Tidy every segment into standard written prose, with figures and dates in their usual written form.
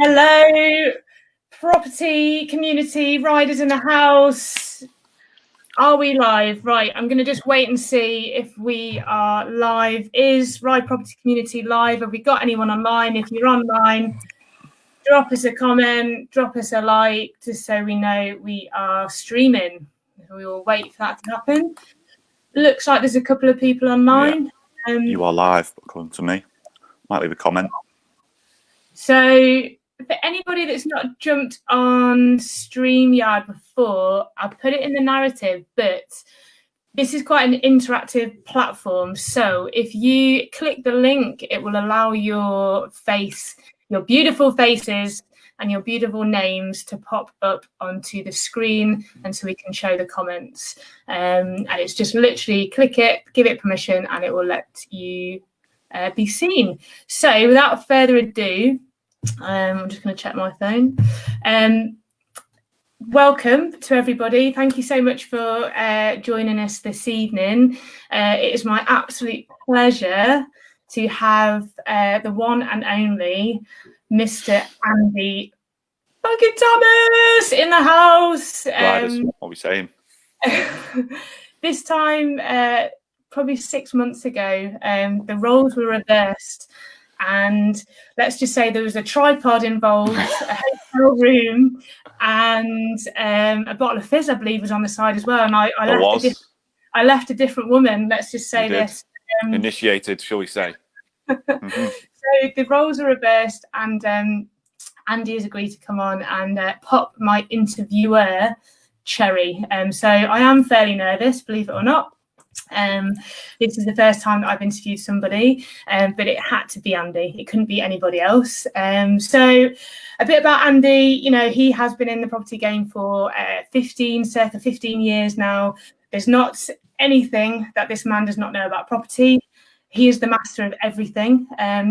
Hello, property community, riders in the house. Are we live? Right, I'm going to just wait and see if we are live. Is Ride Property Community live? Have we got anyone online? If you're online, drop us a comment, drop us a like, just so we know we are streaming. We will wait for that to happen. Looks like there's a couple of people online. Yeah. You are live, according to me. Might leave a comment. So, for anybody that's not jumped on StreamYard before, I'll put it in the narrative, but this is quite an interactive platform. So if you click the link, it will allow your face, your beautiful faces and your beautiful names to pop up onto the screen, and so we can show the comments. And it's just literally click it, give it permission, and it will let you be seen. So without further ado, I'm just going to check my phone. Welcome to everybody. Thank you so much for joining us this evening. It is my absolute pleasure to have the one and only Mr. Andy fucking Thomas in the house. Right, what are we saying? This time, probably 6 months ago, the roles were reversed. And let's just say there was a tripod involved, a hotel room, and a bottle of fizz, I believe, was on the side as well. And I left a different woman. Let's just say this. Initiated, shall we say? So the roles are reversed, and Andy has agreed to come on and pop my interviewer cherry. So I am fairly nervous, believe it or not. This is the first time that I've interviewed somebody, but it had to be Andy. It couldn't be anybody else. So a bit about Andy. You know, he has been in the property game for circa 15 years now. There's not anything that this man does not know about property. He is the master of everything.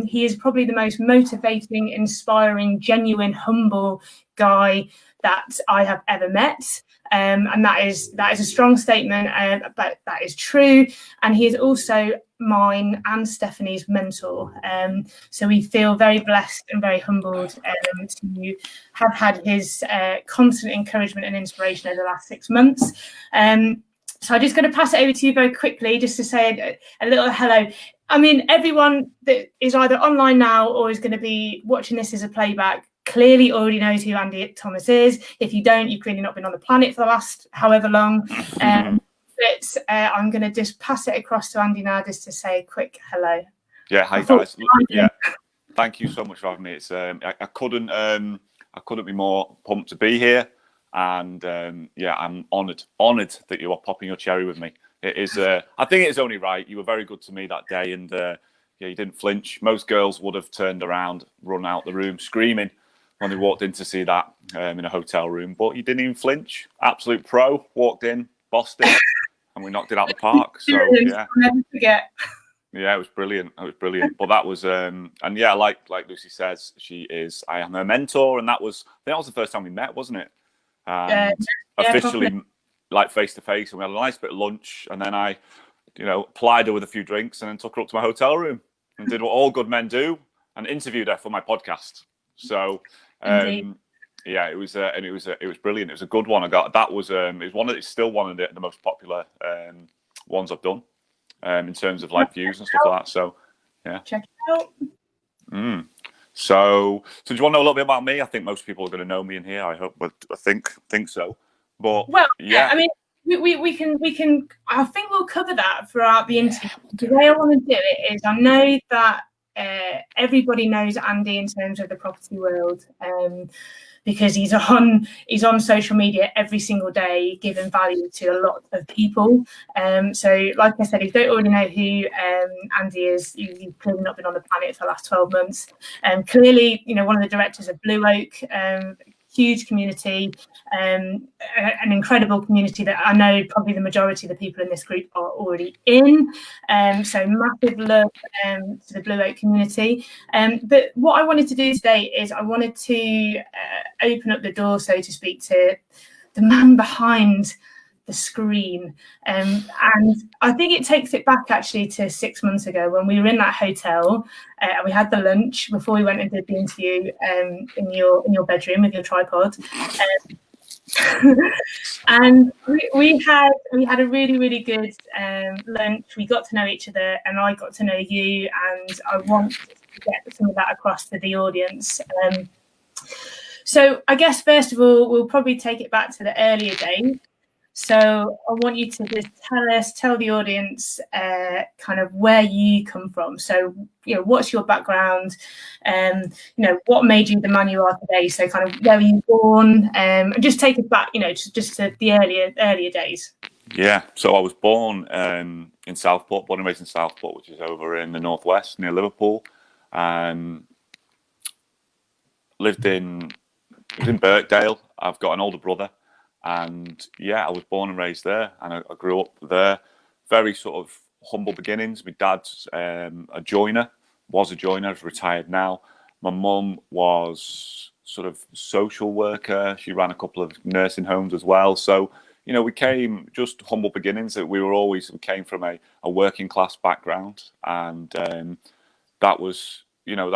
He is probably the most motivating, inspiring, genuine, humble guy that I have ever met. And that is a strong statement, but that is true. And he is also mine and Stephanie's mentor. So we feel very blessed and very humbled to have had his constant encouragement and inspiration over the last 6 months. So I'm just going to pass it over to you very quickly, just to say a little hello. I mean, everyone that is either online now or is going to be watching this as a playback clearly already knows who Andy Thomas is. If you don't, you've clearly not been on the planet for the last however long. But I'm going to just pass it across to Andy now, just to say a quick hello. Yeah, hi guys. Yeah, thank you so much for having me. It's I couldn't be more pumped to be here, and yeah, I'm honoured that you are popping your cherry with me. It is. I think it is only right. You were very good to me that day, and yeah, you didn't flinch. Most girls would have turned around, run out the room screaming when they walked in to see that in a hotel room, but you didn't even flinch. Absolute pro. Walked in, bossed it, and we knocked it out the park. So yeah, I'll never forget. Yeah, it was brilliant. It was brilliant. But that was and yeah, like Lucy says, I am her mentor, and I think that was the first time we met, wasn't it? And officially, probably. Like face to face, and we had a nice bit of lunch, and then I, plied her with a few drinks, and then took her up to my hotel room and did what all good men do, and interviewed her for my podcast. So. Yeah, it was brilliant. It was a good one. It's still one of the most popular ones I've done in terms of like views and stuff like that. So yeah, check it out. So do you want to know a little bit about me? I think most people are going to know me in here. I hope, but I think so. But yeah, I mean, we can. I think we'll cover that throughout the interview. The way I want to do it is, I know that everybody knows Andy in terms of the property world, because he's on social media every single day, giving value to a lot of people. So like I said, if you don't already know who Andy is, you've clearly not been on the planet for the last 12 months. Clearly, one of the directors of Blue Oak, huge community, an incredible community that I know probably the majority of the people in this group are already in. So massive love to the Blue Oak community. But what I wanted to do today is I wanted to open up the door, so to speak, to the man behind the screen. And I think it takes it back actually to 6 months ago when we were in that hotel and we had the lunch before we went and did the interview in your bedroom with your tripod. And we had a really good lunch. We got to know each other, and I got to know you, and I want to get some of that across to the audience. So I guess first of all, we'll probably take it back to the earlier days. So I want you to just tell the audience kind of where you come from. So, what's your background? What made you the man you are today? So kind of where were you born? And just take us back, just to the earlier days. Yeah, so I was born in Southport, born and raised in Southport, which is over in the northwest near Liverpool. Lived in Birkdale. I've got an older brother. And yeah, I was born and raised there, and I grew up there. Very sort of humble beginnings. My dad's a joiner, is retired now. My mum was sort of social worker. She ran a couple of nursing homes as well. So, we came just humble beginnings. That we came from a working class background, and that was, I've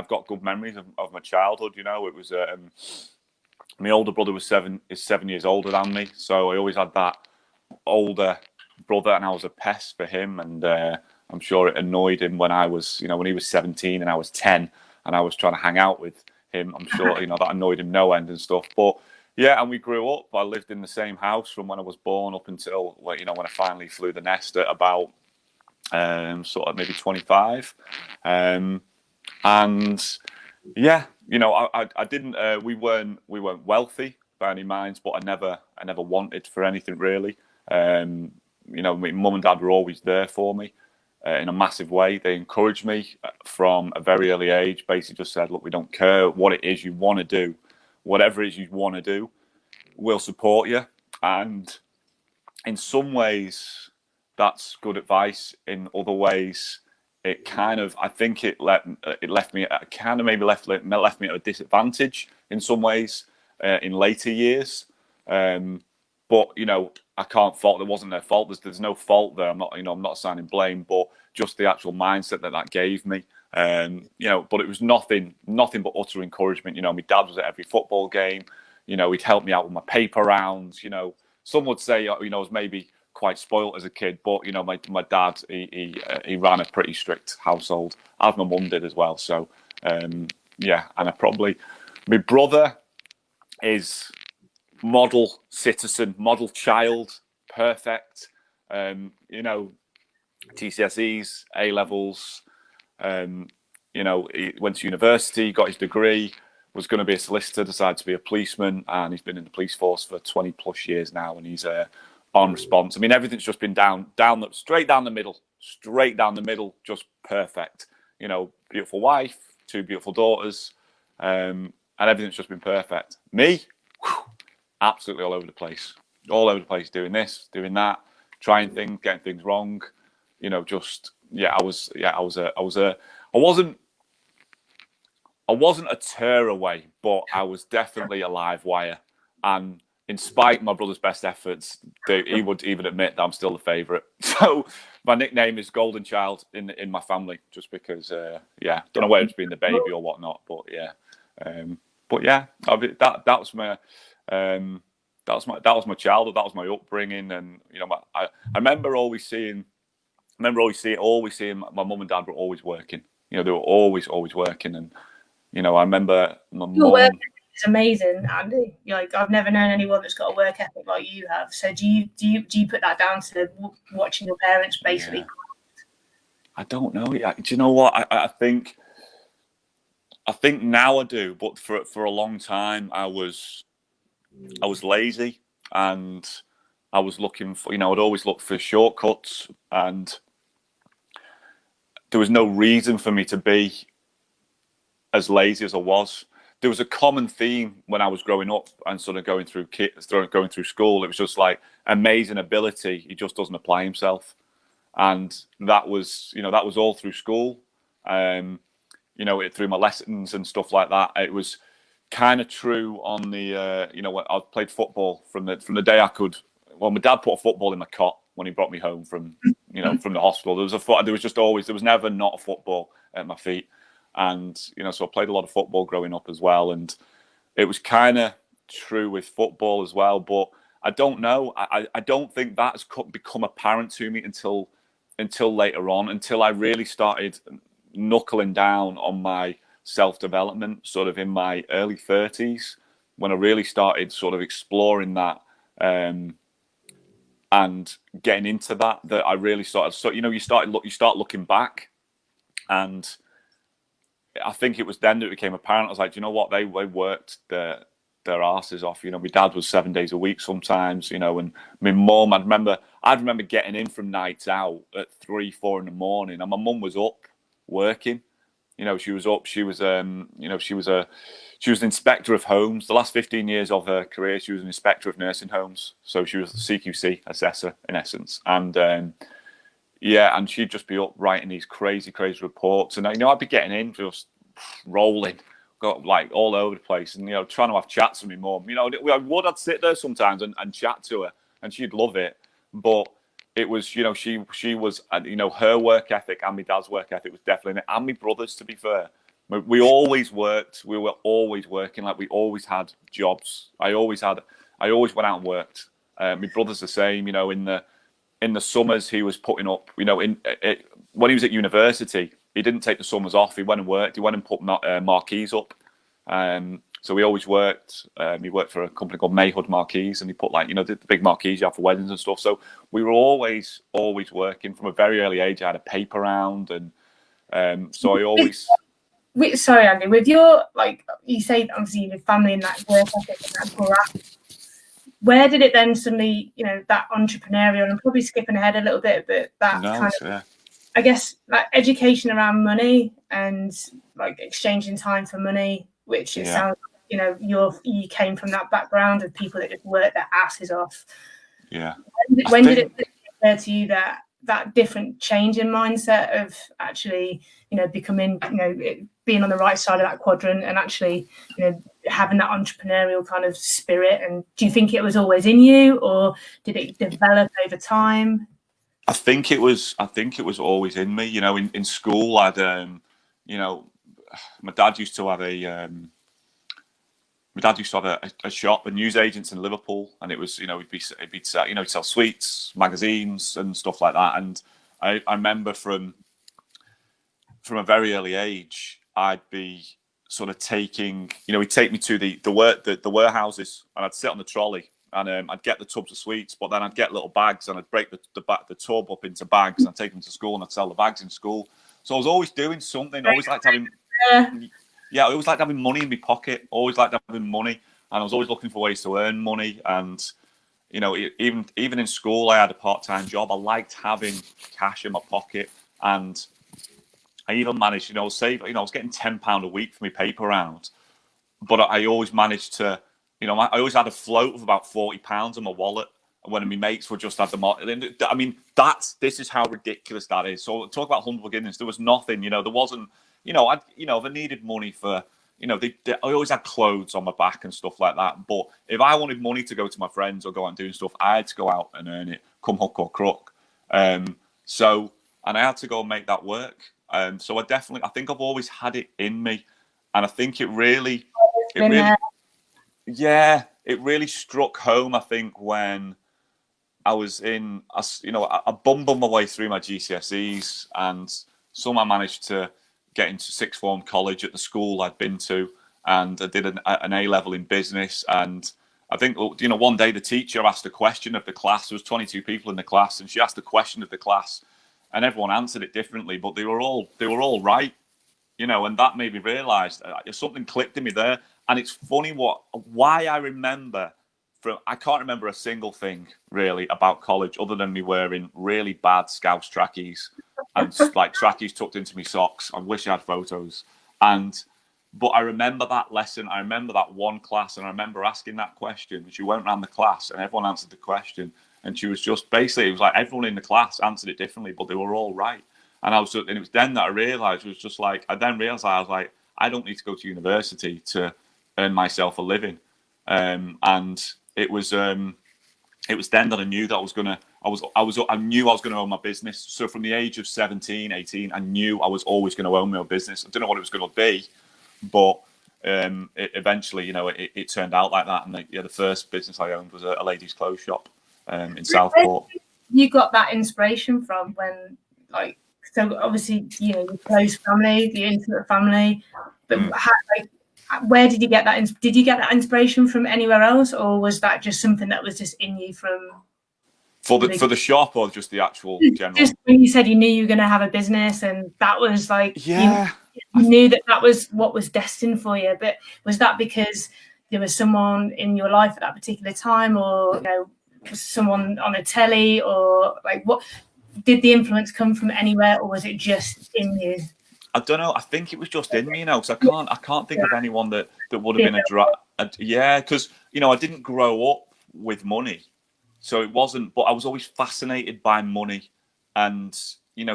got good memories of my childhood. It was. My older brother is 7 years older than me, so I always had that older brother, and I was a pest for him. And I'm sure it annoyed him when I was, when he was 17 and I was 10, and I was trying to hang out with him. I'm sure, that annoyed him no end and stuff. But yeah, and we grew up. I lived in the same house from when I was born up until, when I finally flew the nest at about sort of maybe 25, and yeah. I didn't. We weren't wealthy by any means, but I never wanted for anything really. My mum and dad were always there for me in a massive way. They encouraged me from a very early age. Basically, just said, "Look, we don't care what it is you want to do, whatever it is you want to do, we'll support you." And in some ways, that's good advice. In other ways, it kind of, I think it left me at a disadvantage in some ways in later years. But I can't fault. It wasn't their fault. There's no fault there. I'm not assigning blame, but just the actual mindset that gave me. But it was nothing but utter encouragement. My dad was at every football game. He'd help me out with my paper rounds. Some would say I was maybe quite spoilt as a kid, but my dad he ran a pretty strict household, as my mum did as well. So yeah, and my brother is model citizen, model child, perfect. GCSEs, A levels. He went to university, got his degree, was going to be a solicitor, decided to be a policeman, and he's been in the police force for 20 plus years now, and he's on response. I mean, everything's just been straight down the middle, just perfect. Beautiful wife, 2 beautiful daughters, and everything's just been perfect. Me, absolutely all over the place, doing this, doing that, trying things, getting things wrong. I wasn't a tearaway, but I was definitely a live wire. And in spite of my brother's best efforts, he would even admit that I'm still the favourite. So my nickname is Golden Child in my family, just because, don't know whether it's being the baby or whatnot, but yeah. That was my childhood. That was my upbringing, and I remember always seeing my mum and dad were always working. They were always working, and I remember my mum. It's amazing, Andy. I've never known anyone that's got a work ethic like you have. So do you put that down to watching your parents basically? Yeah. I don't know. Do you know what? I think now I do, but for a long time I was lazy, and I was looking for, I'd always look for shortcuts, and there was no reason for me to be as lazy as I was. There was a common theme when I was growing up and sort of going through school. It was just like amazing ability. He just doesn't apply himself, and that was all through school. Through my lessons and stuff like that. It was kind of true on the you know, when I played football from the day I could. Well, my dad put a football in my cot when he brought me home from, you know, from the hospital. There was just always, there was never not a football at my feet, and you know, so I played a lot of football growing up as well, and it was kind of true with football as well. But I don't know. I don't think that's become apparent to me until later on, until I really started knuckling down on my self-development, sort of in my early 30s, when I really started sort of exploring that and getting into that. That I really started. So you know, you start looking back, and I think it was then that it became apparent. I was like, do you know what? They worked their asses off. You know, my dad was 7 days a week sometimes, you know, and my mum, I'd remember getting in from nights out at 3, 4 in the morning, and my mum was up working. You know, she was up. She was, you know, she was an inspector of homes. The last 15 years of her career, she was an inspector of nursing homes. So she was a CQC assessor in essence, and yeah, and she'd just be up writing these crazy reports, and you know, I'd be getting in, just rolling, got like all over the place, and you know, trying to have chats with my mum. You know, I'd sit there sometimes and chat to her, and she'd love it. But it was, you know, she was, you know, her work ethic and my dad's work ethic was definitely, and my brothers, to be fair, we always worked. We were always working. Like, we always had jobs. I always went out and worked. My brother's the same. You know, in the summers he was putting up. You know, when he was at university, he didn't take the summers off. He went and worked. He went and put marquees up. So we always worked. He worked for a company called Mayhood Marquees, and he put, like, you know, the big marquees you have for weddings and stuff. So we were always working from a very early age. I had a paper round, and so I always. Sorry, Andy. With your, like, you say, obviously your family and that work ethic and that graft, where did it then suddenly, you know, that entrepreneurial, and I'm probably skipping ahead a little bit, but that kind of, I guess, like, education around money and like exchanging time for money, which it sounds, you know, you came from that background of people that just work their asses off. Yeah. When did it occur to you that different change in mindset of actually, you know, becoming, you know, being on the right side of that quadrant and actually, you know, having that entrepreneurial kind of spirit? And do you think it was always in you, or did it develop over time? I think it was always in me. You know, in school, I'd, you know, my dad used to have a shop, a newsagents in Liverpool, and it was, you know, he'd sell, you know, he'd sell sweets, magazines, and stuff like that. And I remember from a very early age, I'd be sort of taking, you know, he'd take me to the warehouses, and I'd sit on the trolley, and I'd get the tubs of sweets, but then I'd get little bags, and I'd break the tub up into bags, and I'd take them to school, and I'd sell the bags in school. So I was always doing something. I always liked having. Yeah, I always liked having money in my pocket. Always liked having money, and I was always looking for ways to earn money. And you know, even in school, I had a part-time job. I liked having cash in my pocket, and I even managed, you know, save. You know, I was getting £10 a week for my paper round, but I always managed to, you know, I always had a float of about £40 in my wallet. And when my mates would just have the money, I mean, this is how ridiculous that is. So talk about humble beginnings. There was nothing, you know, there wasn't. You know, if I needed money for, you know, I always had clothes on my back and stuff like that. But if I wanted money to go to my friends or go out and do stuff, I had to go out and earn it, come hook or crook. So, and I had to go and make that work. So I think I've always had it in me, and I think it really struck home. I think when I was you know, I bumbled my way through my GCSEs, and somehow managed to get into sixth form college at the school I'd been to, and I did an A-level in business. And I think, you know, one day the teacher asked a question of the class. There was 22 people in the class, and she asked a question of the class, and everyone answered it differently, but they were all right, you know. And that made me realise something clicked in me there. And it's funny why I remember. I can't remember a single thing really about college other than me wearing really bad Scouse trackies and like trackies tucked into my socks. I wish I had photos. But I remember that lesson. I remember that one class, and I remember asking that question. She went around the class, and everyone answered the question. And she was just basically, it was like everyone in the class answered it differently, but they were all right. And it was then that I realised, it was just like, I then realised, I was like, I don't need to go to university to earn myself a living. And it was then that I knew that I knew I was gonna own my business. So from the age of 17, 18, I knew I was always gonna own my own business. I don't know what it was gonna be, but eventually, it turned out like that. And the first business I owned was a ladies' clothes shop in Southport. You got that inspiration from when, like, so obviously, your close family, the intimate family, but where did you get that? Did you get that inspiration from anywhere else, or was that just something that was just in you from? For the shop, or just the actual general? Just when you said you knew you were going to have a business, and that was like, yeah, you knew that was what was destined for you. But was that because there was someone in your life at that particular time, or was someone on a telly, or like, what did the influence come from anywhere, or was it just in you? I don't know. I think it was just in me, because I can't think of anyone that would have been because I didn't grow up with money, so it wasn't. But I was always fascinated by money, and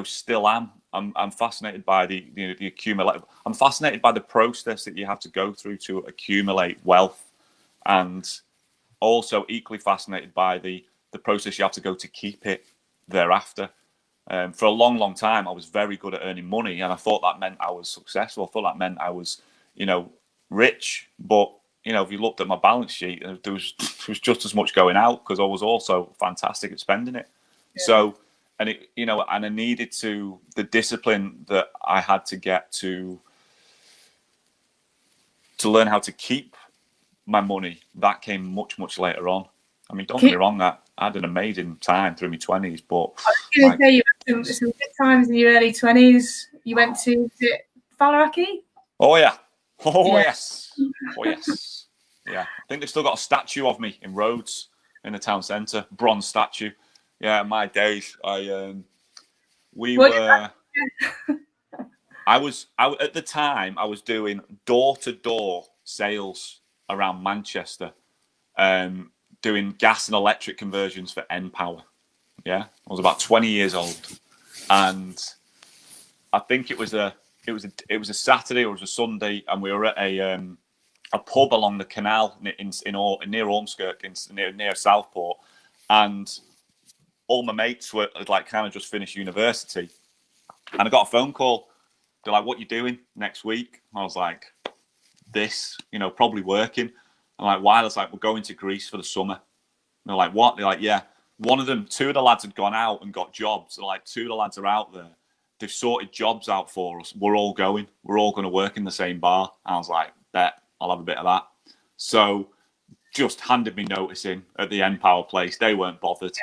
still am. I'm fascinated by the accumulate. I'm fascinated by the process that you have to go through to accumulate wealth, and also equally fascinated by the process you have to go to keep it thereafter. For a long, long time, I was very good at earning money, and I thought that meant I was successful. I thought that meant I was, rich. But if you looked at my balance sheet, there was just as much going out, because I was also fantastic at spending it. Yeah. So, and and I needed the discipline that I had to get to learn how to keep my money. That came much, much later on. I mean, don't get me wrong, I had an amazing time through my 20s, but... I was going to say, you had some good times in your early 20s. You went to Faliraki? Oh, yeah. Oh, yeah. Yes. Oh, yes. Yeah. I think they've still got a statue of me in Rhodes, in the town centre. Bronze statue. Yeah, my days. At the time, I was doing door-to-door sales around Manchester, doing gas and electric conversions for N-Power. Yeah, I was about 20 years old, and I think it was a Saturday or it was a Sunday, and we were at a pub along the canal near Ormskirk, near Southport, and all my mates were kind of just finished university, and I got a phone call. They're like, "What you doing next week?" I was like, "This, probably working." I'm like, "Why?" I was like, "We're going to Greece for the summer." And they're like, "What?" They're like, "Yeah." Two of the lads had gone out and got jobs. They're like, "Two of the lads are out there. They've sorted jobs out for us. We're all going. We're all going to work in the same bar." And I was like, "Bet, I'll have a bit of that." So just handed me notice in at the N-Power place. They weren't bothered.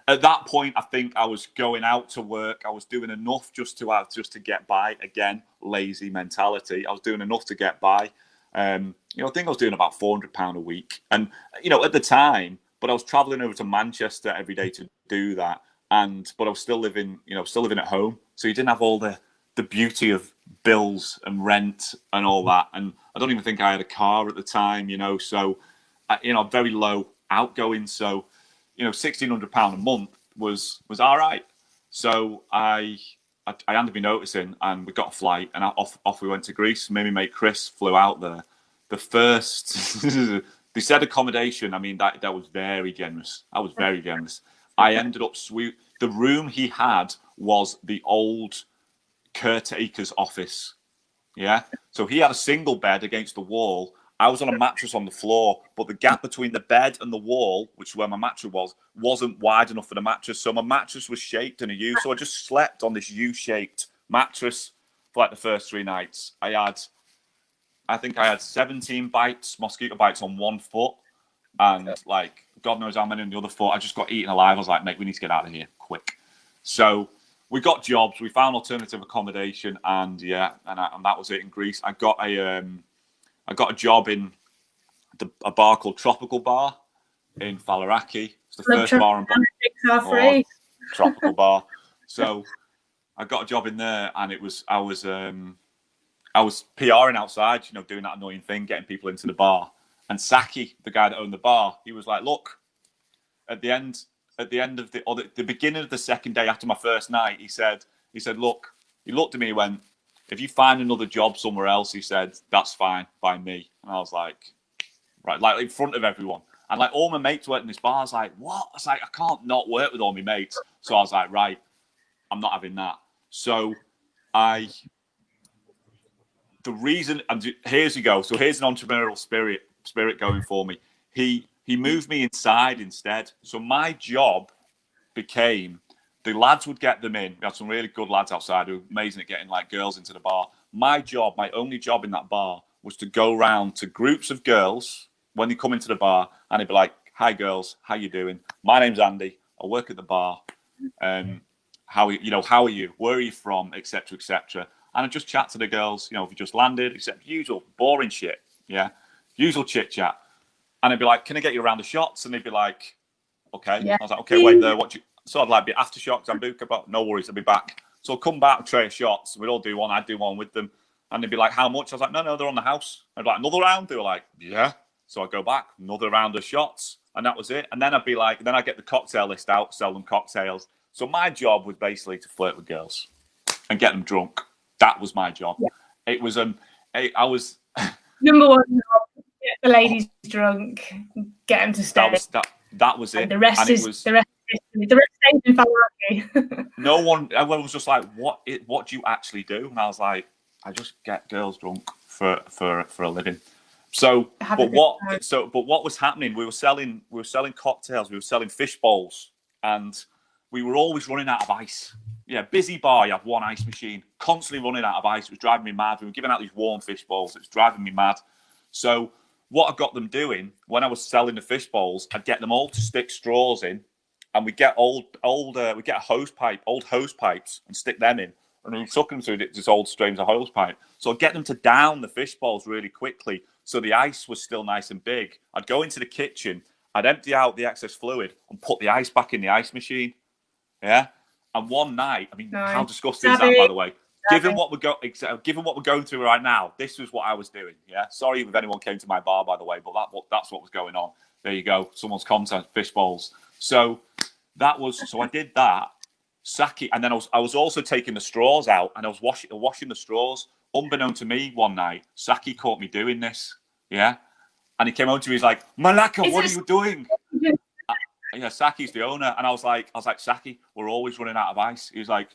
At that point, I think I was going out to work. I was doing enough just to get by. Again, lazy mentality. I was doing enough to get by. I think I was doing about £400 a week. And, at the time, but I was traveling over to Manchester every day to do that. But I was still living at home. So you didn't have all the beauty of bills and rent and all that. And I don't even think I had a car at the time, so, very low outgoing. So, £1,600 a month was all right. So I handed me notice in, and we got a flight, and off we went to Greece. Me and my mate Chris flew out there. The first, they said accommodation. I mean, that was very generous. I was very generous. I ended up the room he had was the old caretaker's office. Yeah. So he had a single bed against the wall. I was on a mattress on the floor, but the gap between the bed and the wall, which is where my mattress was, wasn't wide enough for the mattress. So my mattress was shaped in a U. So I just slept on this U-shaped mattress for the first 3 nights. I think I had 17 mosquito bites on one foot, and God knows how many on the other foot. I just got eaten alive. I was like, "Mate, we need to get out of here quick." So we got jobs. We found alternative accommodation, and and that was it in Greece. I got a job in a bar called Tropical Bar in Faliraki. It's the first bar in Tropical Bar. So I got a job in there, and I was PRing outside, doing that annoying thing, getting people into the bar. And Saki, the guy that owned the bar, he was like, "Look, at the end of the beginning of the second day after my first night, he said, look," he looked at me and went, if you find another job somewhere else, he said, that's fine by me. And I was like, right, like in front of everyone. And like all my mates worked in this bar. I was like, what? I was like, I can't not work with all my mates. So I was like, right, I'm not having that. So the reason, and here's you go. So here's an entrepreneurial spirit going for me. He moved me inside instead. So my job became, the lads would get them in. We had some really good lads outside who were amazing at getting like girls into the bar. My job, my only job in that bar was to go around to groups of girls when they come into the bar, and they'd be like, hi girls, how you doing? My name's Andy. I work at the bar. How are you? Where are you from? Etc. etc. And I just chat to the girls, if you just landed, except usual boring shit. Yeah. Usual chit chat. And I'd be like, can I get you a round of shots? And they'd be like, okay. Yeah. I was like, okay, wait there. So I'd like be aftershocks. I'm booked about, no worries, I'll be back. So I'd come back, tray of shots. We'd all do one. I'd do one with them. And they'd be like, how much? I was like, no, they're on the house. I'd be like, another round? They were like, yeah. So I'd go back, another round of shots. And that was it. And then I'd be like, then I'd get the cocktail list out, sell them cocktails. So my job was basically to flirt with girls and get them drunk. That was my job. Yeah. It was I was number one job, get the ladies drunk, get them to stay. That was it. And the rest is history. The rest stays in Falaki. Everyone was just like, what do you actually do? And I was like, I just get girls drunk for a living. So but what was happening? We were selling cocktails, we were selling fish bowls, and we were always running out of ice. Yeah, busy bar, you had one ice machine, constantly running out of ice. It was driving me mad. We were giving out these warm fish bowls. It was driving me mad. So what I got them doing when I was selling the fish bowls, I'd get them all to stick straws in, and we'd get old hose pipes and stick them in, and we'd suck them through this old streams of hose pipe. So I'd get them to down the fish bowls really quickly, so the ice was still nice and big. I'd go into the kitchen, I'd empty out the excess fluid and put the ice back in the ice machine. Yeah. And one night, I mean, how disgusting is that, by the way? Given what we're going through right now, this was what I was doing. Yeah. Sorry if anyone came to my bar, by the way, but that's what was going on. There you go. Someone's content, fish bowls. So I did that. Saki, and then I was also taking the straws out, and I was washing the straws. Unbeknown to me, one night, Saki caught me doing this. Yeah. And he came over to me, he's like, Malaka, what are you doing? Yeah, Saki's the owner. And I was like, Saki, we're always running out of ice. He was like,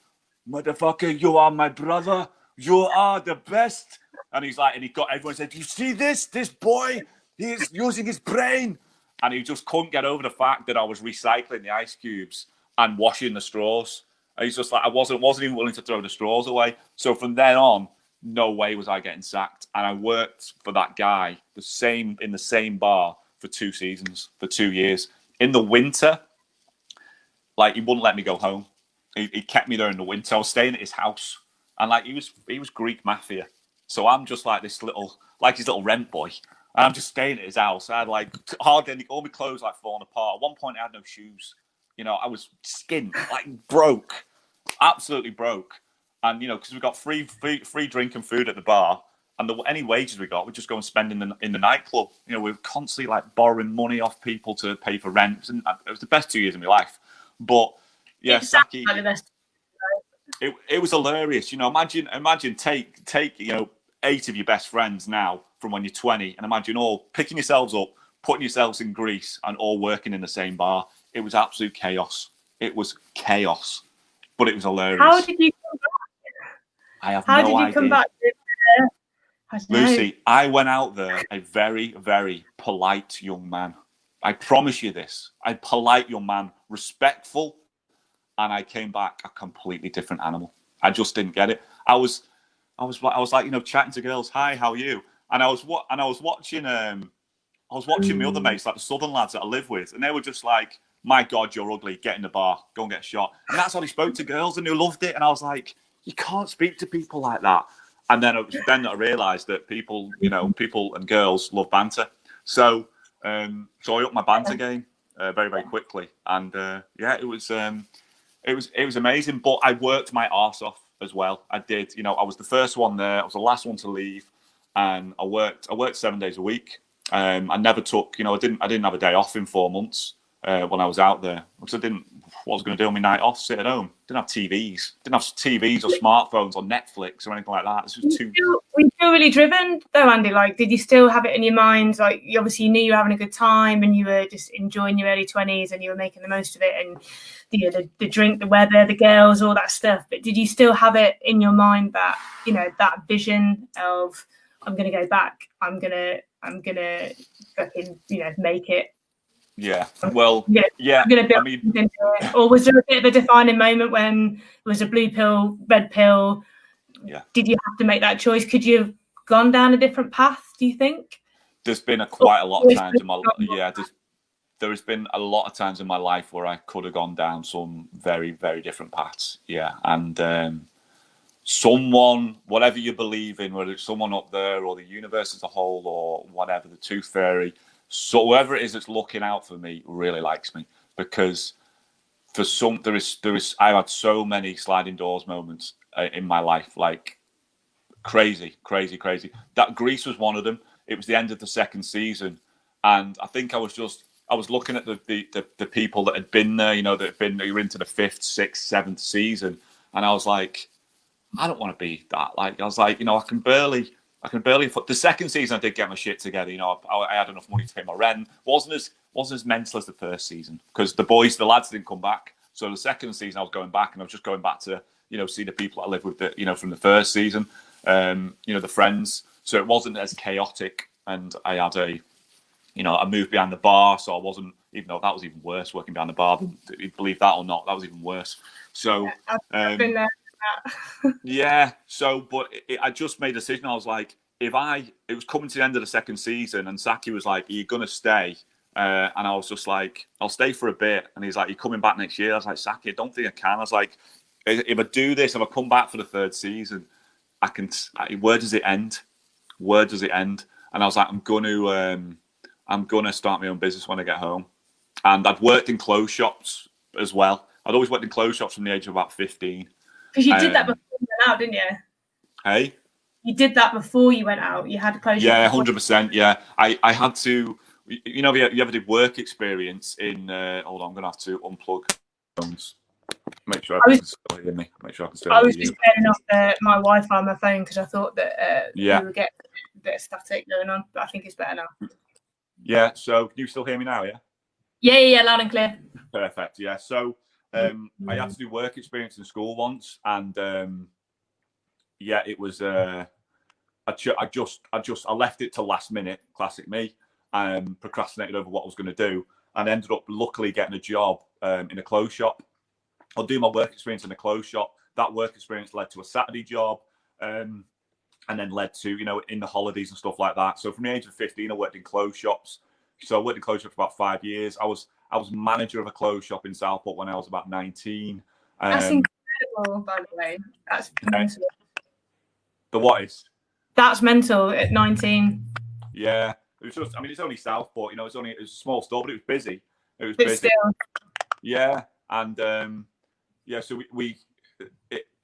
motherfucker, you are my brother. You are the best. And he's like, and he got everyone said, you see this boy, he's using his brain. And he just couldn't get over the fact that I was recycling the ice cubes and washing the straws. And he's just like, I wasn't even willing to throw the straws away. So from then on, no way was I getting sacked. And I worked for that guy in the same bar for 2 seasons, for 2 years. In the winter, like, he wouldn't let me go home. He kept me there in the winter. I was staying at his house, and like he was Greek mafia. So I'm just like his little rent boy. And I'm just staying at his house. I had like hardly all my clothes like falling apart. At one point, I had no shoes. I was skint, like broke, absolutely broke. And because we got free drink and food at the bar. And any wages we got, we'd just go and spend in the nightclub. We were constantly like borrowing money off people to pay for rent. And it was the best 2 years of my life. But yeah, Saki, it was hilarious. Imagine take 8 of your best friends now from when you're 20, and imagine all picking yourselves up, putting yourselves in Greece, and all working in the same bar. It was absolute chaos. It was chaos, but it was hilarious. How did you come back? I have no idea. How did you come back? Lucy, I I went out there a very, very polite young man. I promise you this. A polite young man, respectful, and I came back a completely different animal. I just didn't get it. I was like, chatting to girls. Hi, how are you? And I was watching my other mates, like the southern lads that I live with, and they were just like, my God, you're ugly. Get in the bar. Go and get a shot. And that's how he spoke to girls, and they loved it. And I was like, you can't speak to people like that. And then I realised that people and girls love banter. So I upped my banter game very, very quickly. And it was amazing. But I worked my arse off as well. I did. I was the first one there. I was the last one to leave, and I worked 7 days a week. I never took. I didn't have a day off in 4 months. when I was out there, because I didn't. What I was going to do on my night off? Sit at home. Didn't have TVs. Didn't have TVs or smartphones or Netflix or anything like that. This was too. Were you still really driven though, Andy? Like, did you still have it in your mind? Like, you obviously knew you were having a good time and you were just enjoying your early 20s and you were making the most of it, and you know, the drink, the weather, the girls, all that stuff. But did you still have it in your mind that, you know, that vision of, I'm going to go back, I'm gonna fucking, you know, make it? Yeah. Well, yeah. I'm gonna build something to it. Or was there a bit of a defining moment when it was a blue pill, red pill? Yeah. Did you have to make that choice? Could you have gone down a different path, do you think? There's been quite a lot of times in my there has been a lot of times in my life where I could have gone down some very, very different paths. Yeah. And someone, whatever you believe in, whether it's someone up there or the universe as a whole or whatever, the tooth fairy, so whoever it is that's looking out for me really likes me, because for some there is I've had so many sliding doors moments in my life, like crazy. That Greece was one of them. It was the end of the second season, and I think I was looking at the people that had been there, you know, that were into the 5th, 6th, 7th season, and I was like, I don't want to be that. Like, I was like, you know, I can barely afford. The second season I did get my shit together. You know, I had enough money to pay my rent. Wasn't as mental as the first season, because the lads didn't come back. So the second season I was going back, and I was just going back to, you know, see the people I lived with, you know, from the first season, you know, the friends. So it wasn't as chaotic, and I had I moved behind the bar, so I wasn't, even though that was even worse, working behind the bar. Believe that or not, that was even worse. So I've been there. Yeah. So, but I just made a decision. I was like, it was coming to the end of the second season, and Saki was like, "Are you gonna stay?" And I was just like, "I'll stay for a bit." And he's like, "You're coming back next year?" I was like, "Saki, I don't think I can." I was like, "If I do this, if I come back for the 3rd season, I can. Where does it end? Where does it end?" And I was like, I'm gonna start my own business when I get home. And I'd worked in clothes shops as well. I'd always worked in clothes shops from the age of about 15. Because you did that before you went out, didn't you? Hey? You did that before you went out. You had a clothes shop. Yeah, 100%. Yeah. I had to, you know, you ever did work experience in, hold on, I'm going to have to unplug phones. Make sure I can still hear me. Make sure I can still hear you. I was just turning off my Wi-Fi on my phone because I thought that we would get a bit of static going on, but I think it's better now. Yeah, so can you still hear me now, yeah? Yeah, loud and clear. Perfect, yeah. So I had to do work experience in school once, and it was I left it till last minute, classic me, procrastinated over what I was going to do, and ended up luckily getting a job in a clothes shop. I'll do my work experience in a clothes shop. That work experience led to a Saturday job, and then led to, you know, in the holidays and stuff like that. So from the age of 15, I worked in clothes shops. So I worked in clothes shops for about 5 years. I was manager of a clothes shop in Southport when I was about 19. That's incredible, by the way. That's mental. The what is? That's mental at 19. Yeah, it was just. I mean, it's only Southport. You know, it's a small store, but it was busy. It was busy. Still. Yeah, and so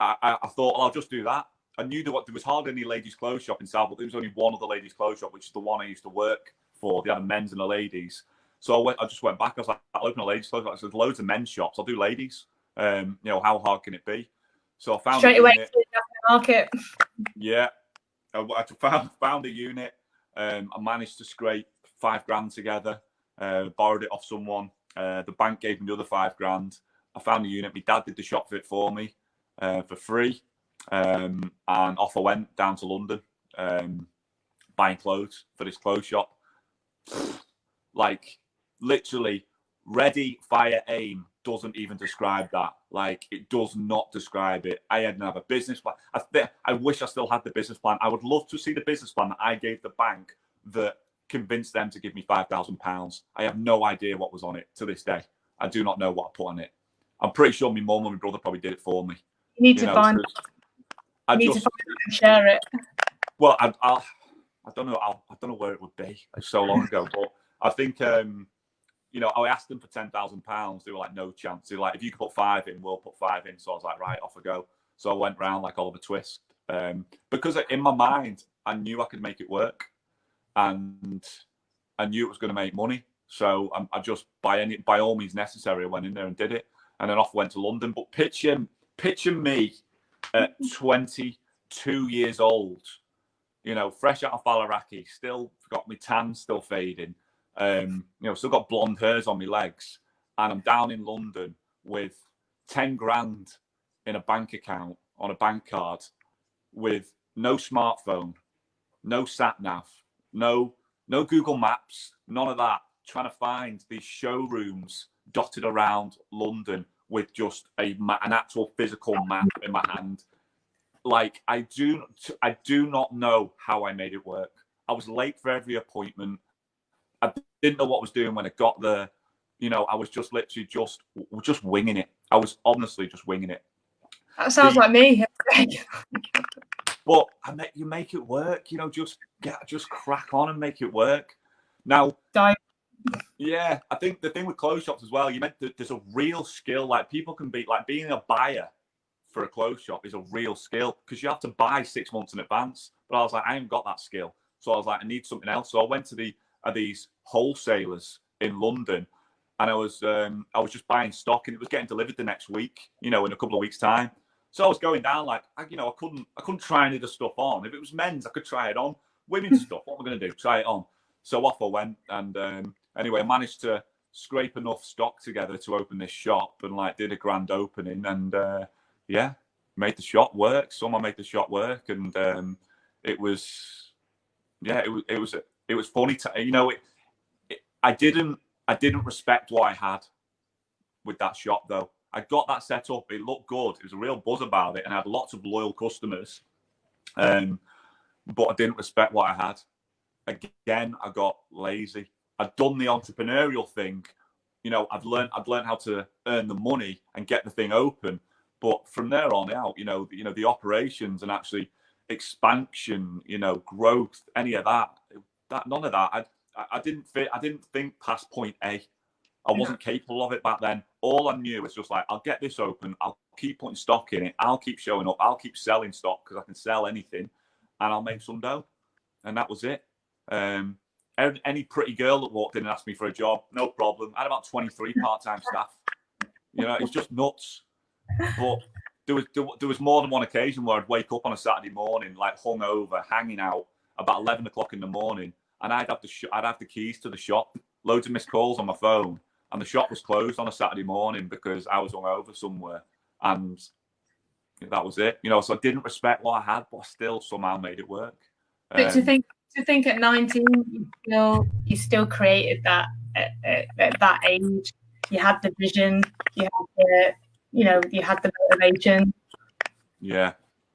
I thought, well, I'll just do that. I knew there was hardly any ladies' clothes shop in Southport. There was only one other ladies' clothes shop, which is the one I used to work for. They had a men's and a ladies. So I just went back. I was like, I'll open a ladies' clothes shop. There's loads of men's shops. I'll do ladies. You know, how hard can it be? So I found straight away to the market. Yeah, I found a unit. I managed to scrape $5,000 together. Borrowed it off someone. The bank gave me the other $5,000. I found a unit. My dad did the shop fit for me for free. And off I went down to London, buying clothes for this clothes shop. Like, literally, ready, fire, aim doesn't even describe that. Like, it does not describe it. I didn't have a business plan. I wish I still had the business plan. I would love to see the business plan that I gave the bank that convinced them to give me £5,000. I have no idea what was on it to this day. I do not know what I put on it. I'm pretty sure my mum and my brother probably did it for me. You need to find it and share it. Well, I don't know. I don't know where it would be. It's so long ago, but I think you know, I asked them for £10,000. They were like, no chance. They were like, if you can put 5 in, we'll put 5 in. So I was like, right, off I go. So I went round like Oliver Twist, because in my mind I knew I could make it work, and I knew it was going to make money. So I just by all means necessary, I went in there and did it, and then off went to London. But picture me at 22 years old, you know, fresh out of Balaraki, still got my tan still fading, you know, still got blonde hairs on my legs, and I'm down in London with 10 grand in a bank account on a bank card, with no smartphone, no sat nav, no Google Maps, none of that. Trying to find these showrooms dotted around London with just an actual physical map in my hand. Like I do not know how I made it work. I was late for every appointment. I didn't know what I was doing when I got there. You know, I was just literally just winging it. I was honestly just winging it. That sounds like me. But you make it work. You know, just crack on and make it work. Now, yeah, I think the thing with clothes shops as well, there's a real skill. Like people can be like being a buyer for a clothes shop is a real skill because you have to buy 6 months in advance. But I was like, I haven't got that skill, so I was like, I need something else. So I went to these wholesalers in London, and I was just buying stock, and it was getting delivered the next week, you know, in a couple of weeks' time. So I was going down like, I couldn't try any of the stuff on. If it was men's, I could try it on. Women's stuff, what am I going to do? Try it on. So off I went, and anyway, I managed to scrape enough stock together to open this shop, and like did a grand opening, and yeah, made the shop work. Someone made the shop work, and it was funny to, you know, I didn't respect what I had with that shop though. I got that set up. It looked good. It was a real buzz about it, and I had lots of loyal customers. But I didn't respect what I had. Again, I got lazy. I'd done the entrepreneurial thing. You know, I'd learned how to earn the money and get the thing open. But from there on out, you know, the operations and actually expansion, you know, growth, any of that none of that. I didn't think past point A. I wasn't capable of it back then. All I knew was just like, I'll get this open. I'll keep putting stock in it. I'll keep showing up. I'll keep selling stock because I can sell anything, and I'll make some dough. And that was it. Any pretty girl that walked in and asked me for a job, no problem. I had about 23 part-time staff. You know, it's just nuts. But there was more than one occasion where I'd wake up on a Saturday morning, like hungover, hanging out about 11 o'clock in the morning, and I'd have the keys to the shop, loads of missed calls on my phone, and the shop was closed on a Saturday morning because I was hungover somewhere, and that was it. You know, so I didn't respect what I had, but I still somehow made it work. But to think at 19, you still created that at that age. You had the vision. You had the motivation. Yeah.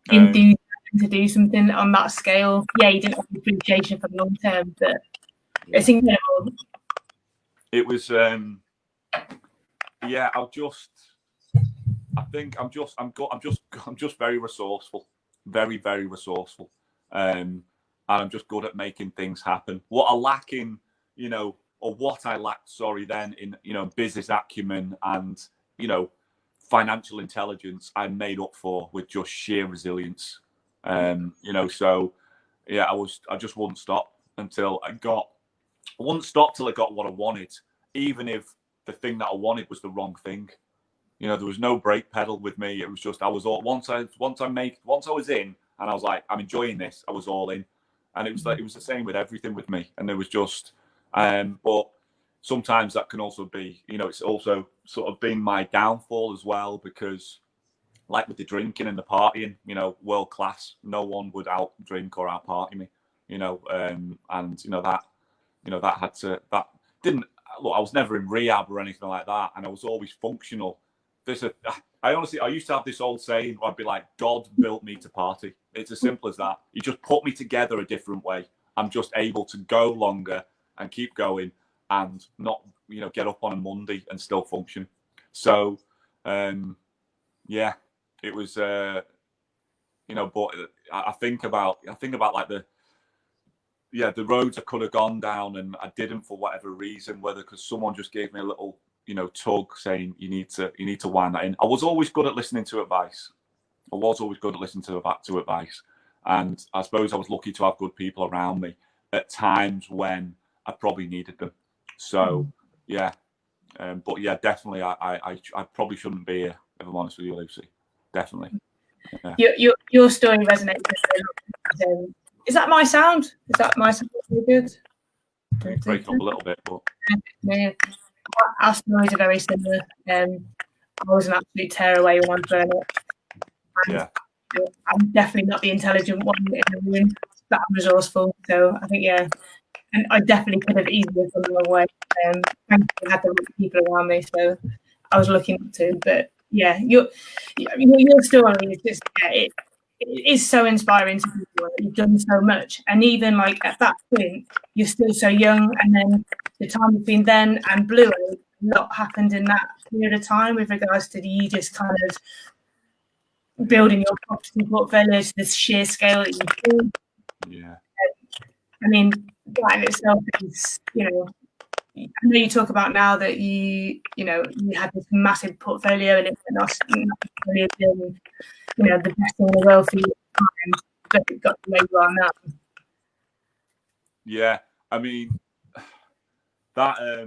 Enthusiasm to do something on that scale. Yeah, you didn't have the appreciation for the long term, but it's incredible. It was. Yeah, I think I'm just very resourceful, very, very resourceful, and I'm just good at making things happen. What I lack in, you know, or what I lacked, sorry, then in, you know, business acumen and, you know, financial intelligence, I made up for with just sheer resilience. You know, so yeah, I just wouldn't stop until I got what I wanted, even if the thing that I wanted was the wrong thing. You know, there was no brake pedal with me. It was just once I was in, and I was like, I'm enjoying this. I was all in, and it was the same with everything with me. And there was just, but sometimes that can also be, you know, it's also sort of been my downfall as well, because like with the drinking and the partying, you know, world class, no one would out drink or out party me, you know, and that didn't look. I was never in rehab or anything like that, and I was always functional. I used to have this old saying where I'd be like, God built me to party. It's as simple as that. He just put me together a different way. I'm just able to go longer and keep going and not, you know, get up on a Monday and still function. So, yeah, it was, you know, but I think about like the roads I could have gone down and I didn't for whatever reason, whether because someone just gave me a little, you know, tug saying you need to wind that in. I was always good at listening to advice. And I suppose I was lucky to have good people around me at times when I probably needed them. So yeah, but yeah, definitely, I probably shouldn't be here, if I'm honest with you, Lucy. Definitely. Yeah. Your story resonates with me. Is that my sound? Is that my sound really good? It's breaking up a little bit, but yeah. Our stories are very similar. I was an absolute tearaway when I was growing up. Yeah. I'm definitely not the intelligent one in the room, but I'm resourceful. So I think, yeah, and I definitely could have easily gone the wrong way. Thankfully, I had the right people around me, so I was looking up to. But yeah, your story is just, yeah, it is so inspiring to people. You've done so much, and even like at that point, you're still so young, and then the time between then and Blue Oak, a lot happened in that period of time with regards to you just kind of building your property portfolio to this sheer scale that you do. Yeah. I mean, that in itself is, I know you talk about now that you had this massive portfolio and it's not necessarily been, the best thing in the world for you at the time, but it got to where you are now. Yeah, I mean, I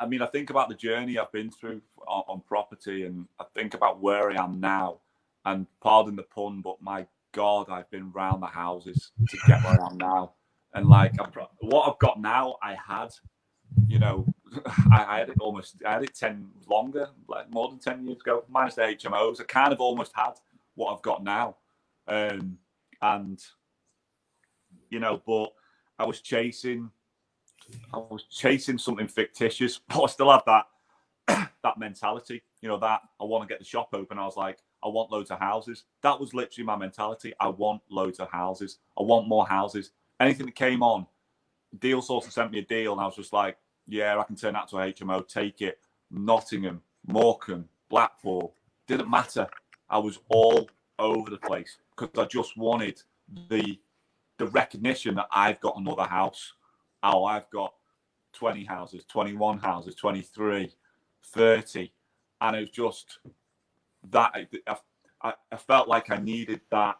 mean, I think about the journey I've been through on property, and I think about where I am now, and pardon the pun, but my God, I've been round the houses to get where I am now. And like, what I've got now, I had, I had it 10 longer, like more than 10 years ago, minus the HMOs. I kind of almost had what I've got now. And, but I was chasing something fictitious, but I still had that mentality, that I want to get the shop open. I was like, I want loads of houses. That was literally my mentality. I want loads of houses. I want more houses. Anything that came on, deal source sent me a deal, and I was just like, yeah, I can turn that to a HMO, take it. Nottingham, Morecambe, Blackpool, didn't matter. I was all over the place because I just wanted the recognition that I've got another house. Oh, I've got 20 houses, 21 houses, 23, 30. And it was just that I felt like I needed that,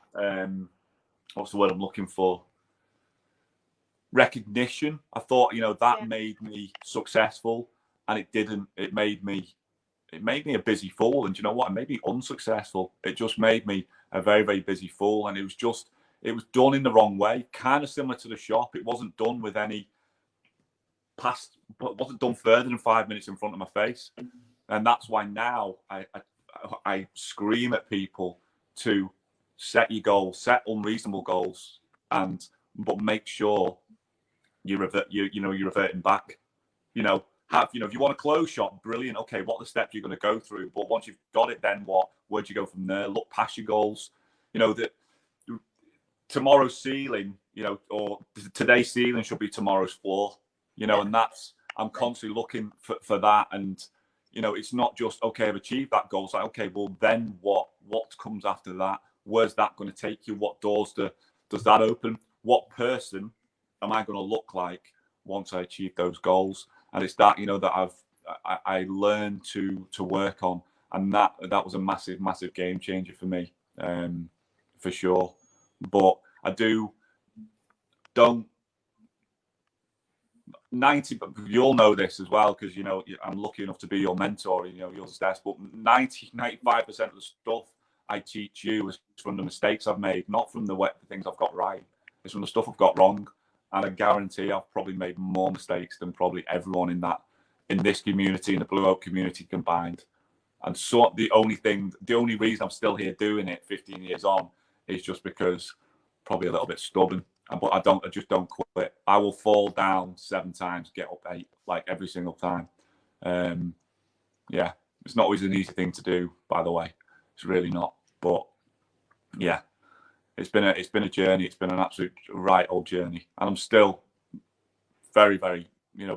what's the word I'm looking for? Recognition. I thought, that made me successful, and it didn't. It made me a busy fool. And you know what? It made me unsuccessful. It just made me a very, very busy fool. And it was done in the wrong way, kind of similar to the shop. It wasn't done with any but wasn't done further than 5 minutes in front of my face. And that's why now I scream at people to set your goals, set unreasonable goals, but make sure you're reverting back. If you want a clothes shop, brilliant. Okay, what are the steps you're going to go through? But once you've got it, then what? Where'd you go from there? Look past your goals. That tomorrow's ceiling, or today's ceiling should be tomorrow's floor. And I'm constantly looking for that. And, it's not just, okay, I've achieved that goal. It's like, okay, well, then what? What comes after that? Where's that going to take you? What doors does that open? What person am I going to look like once I achieve those goals? And it's that, that I learned to work on. And that was a massive, massive game changer for me, for sure. But I don't 90, but you all know this as well, because I'm lucky enough to be your mentor, your success. But 95% of the stuff I teach you is from the mistakes I've made, not from the things I've got right. It's from the stuff I've got wrong. And I guarantee I've probably made more mistakes than probably everyone in this community, in the Blue Oak community combined. And so the only reason I'm still here doing it 15 years on is just because probably a little bit stubborn. But I just don't quit. I will fall down 7 times, get up 8, like every single time. Yeah, it's not always an easy thing to do, by the way. It's really not. But yeah, it's been a journey. It's been an absolute right old journey, and I'm still very, very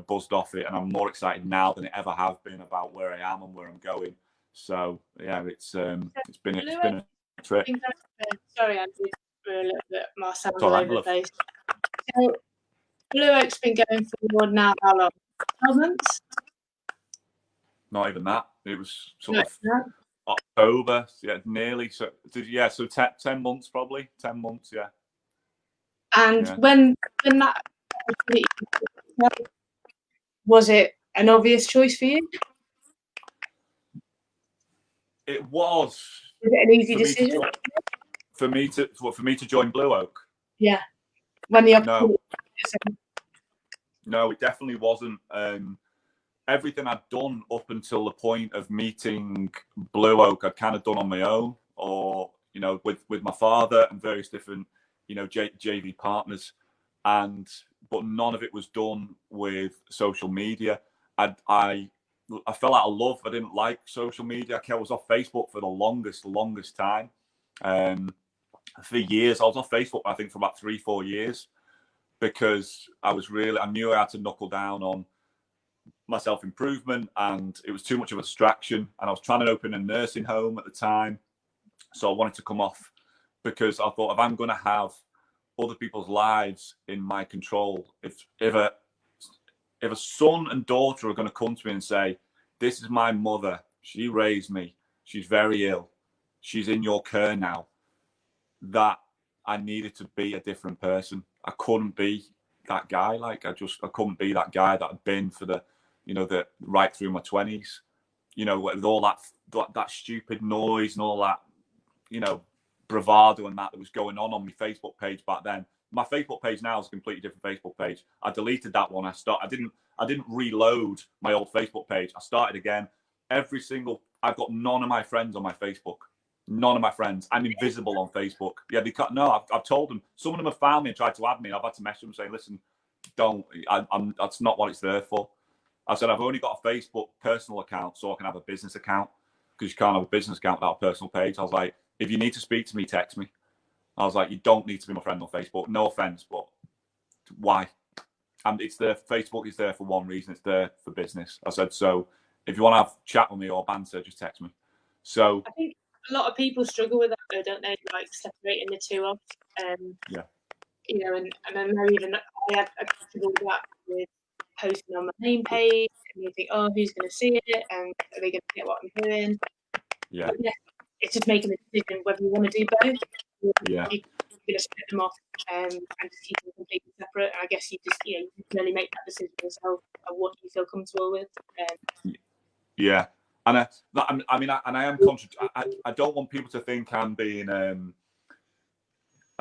buzzed off it, and I'm more excited now than it ever have been about where I am and where I'm going. So yeah, it's been a trip. Sorry, Andrew, for a little bit more sound all over the place. So Blue Oak's been going forward now how long? 12 months? Not even that. It was sort of October, yeah, nearly. So 10 months probably. 10 months, yeah. And when that Was it an obvious choice for you? It was. Was it an easy decision? For me to join Blue Oak? Yeah. When the opportunity. No, it definitely wasn't. Everything I'd done up until the point of meeting Blue Oak, I'd kind of done on my own, or with my father and various different JV partners, but none of it was done with social media. I fell out of love. I didn't like social media. I was off Facebook for the longest time. For years, I was off Facebook, I think, for about 3-4 years, because I knew I had to knuckle down on my self-improvement, and it was too much of a distraction. And I was trying to open a nursing home at the time, so I wanted to come off, because I thought, if I'm going to have other people's lives in my control, if a son and daughter are going to come to me and say, this is my mother, she raised me, she's very ill, she's in your care now, that I needed to be a different person. I couldn't be that guy. Like, I couldn't be that guy that I'd been for the right through my 20s, with all that stupid noise and all that, bravado and that was going on my Facebook page back then. My Facebook page now is a completely different Facebook page. I deleted that one. I didn't reload my old Facebook page. I started again. I've got none of my friends on my Facebook. None of my friends. I'm invisible on Facebook. Yeah, they can't. No, I've told them. Some of them have found me and tried to add me. I've had to message them saying, listen, don't. That's not what it's there for. I said, I've only got a Facebook personal account so I can have a business account, because you can't have a business account without a personal page. I was like, if you need to speak to me, text me. I was like, you don't need to be my friend on Facebook. No offense, but why? And it's there. Facebook is there for one reason. It's there for business. I said, so if you want to have chat with me or banter, just text me. So I think a lot of people struggle with that, though, don't they? Like, separating the two off. Yeah. And I know even I had trouble with that, with posting on my main page, and you think, oh, who's going to see it, and are they going to get what I'm doing? Yeah. It's just making a decision whether you want to do both. Yeah. You're going to split them off and just keep them completely separate. And I guess you just you can only make that decision yourself of what you feel comfortable with. Yeah. And I am conscious. I don't want people to think I'm being. I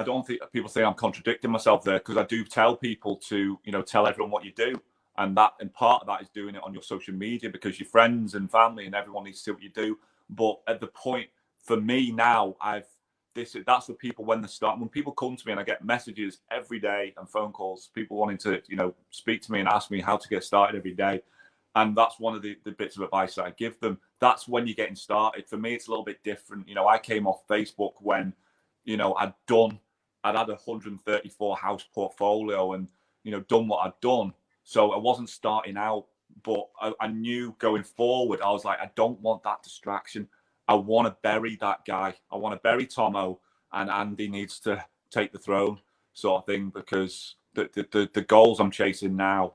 don't think people say I'm contradicting myself there, because I do tell people to, tell everyone what you do, and part of that is doing it on your social media, because your friends and family and everyone needs to see what you do. But at the point for me now, that's for people when people come to me, and I get messages every day and phone calls, people wanting to, speak to me and ask me how to get started every day. And that's one of the bits of advice that I give them. That's when you're getting started. For me, it's a little bit different. I came off Facebook when, I'd had a 134 house portfolio and, done what I'd done. So I wasn't starting out, but I knew going forward, I was like, I don't want that distraction. I want to bury that guy. I want to bury Tomo, and Andy needs to take the throne, sort of thing, because the goals I'm chasing now,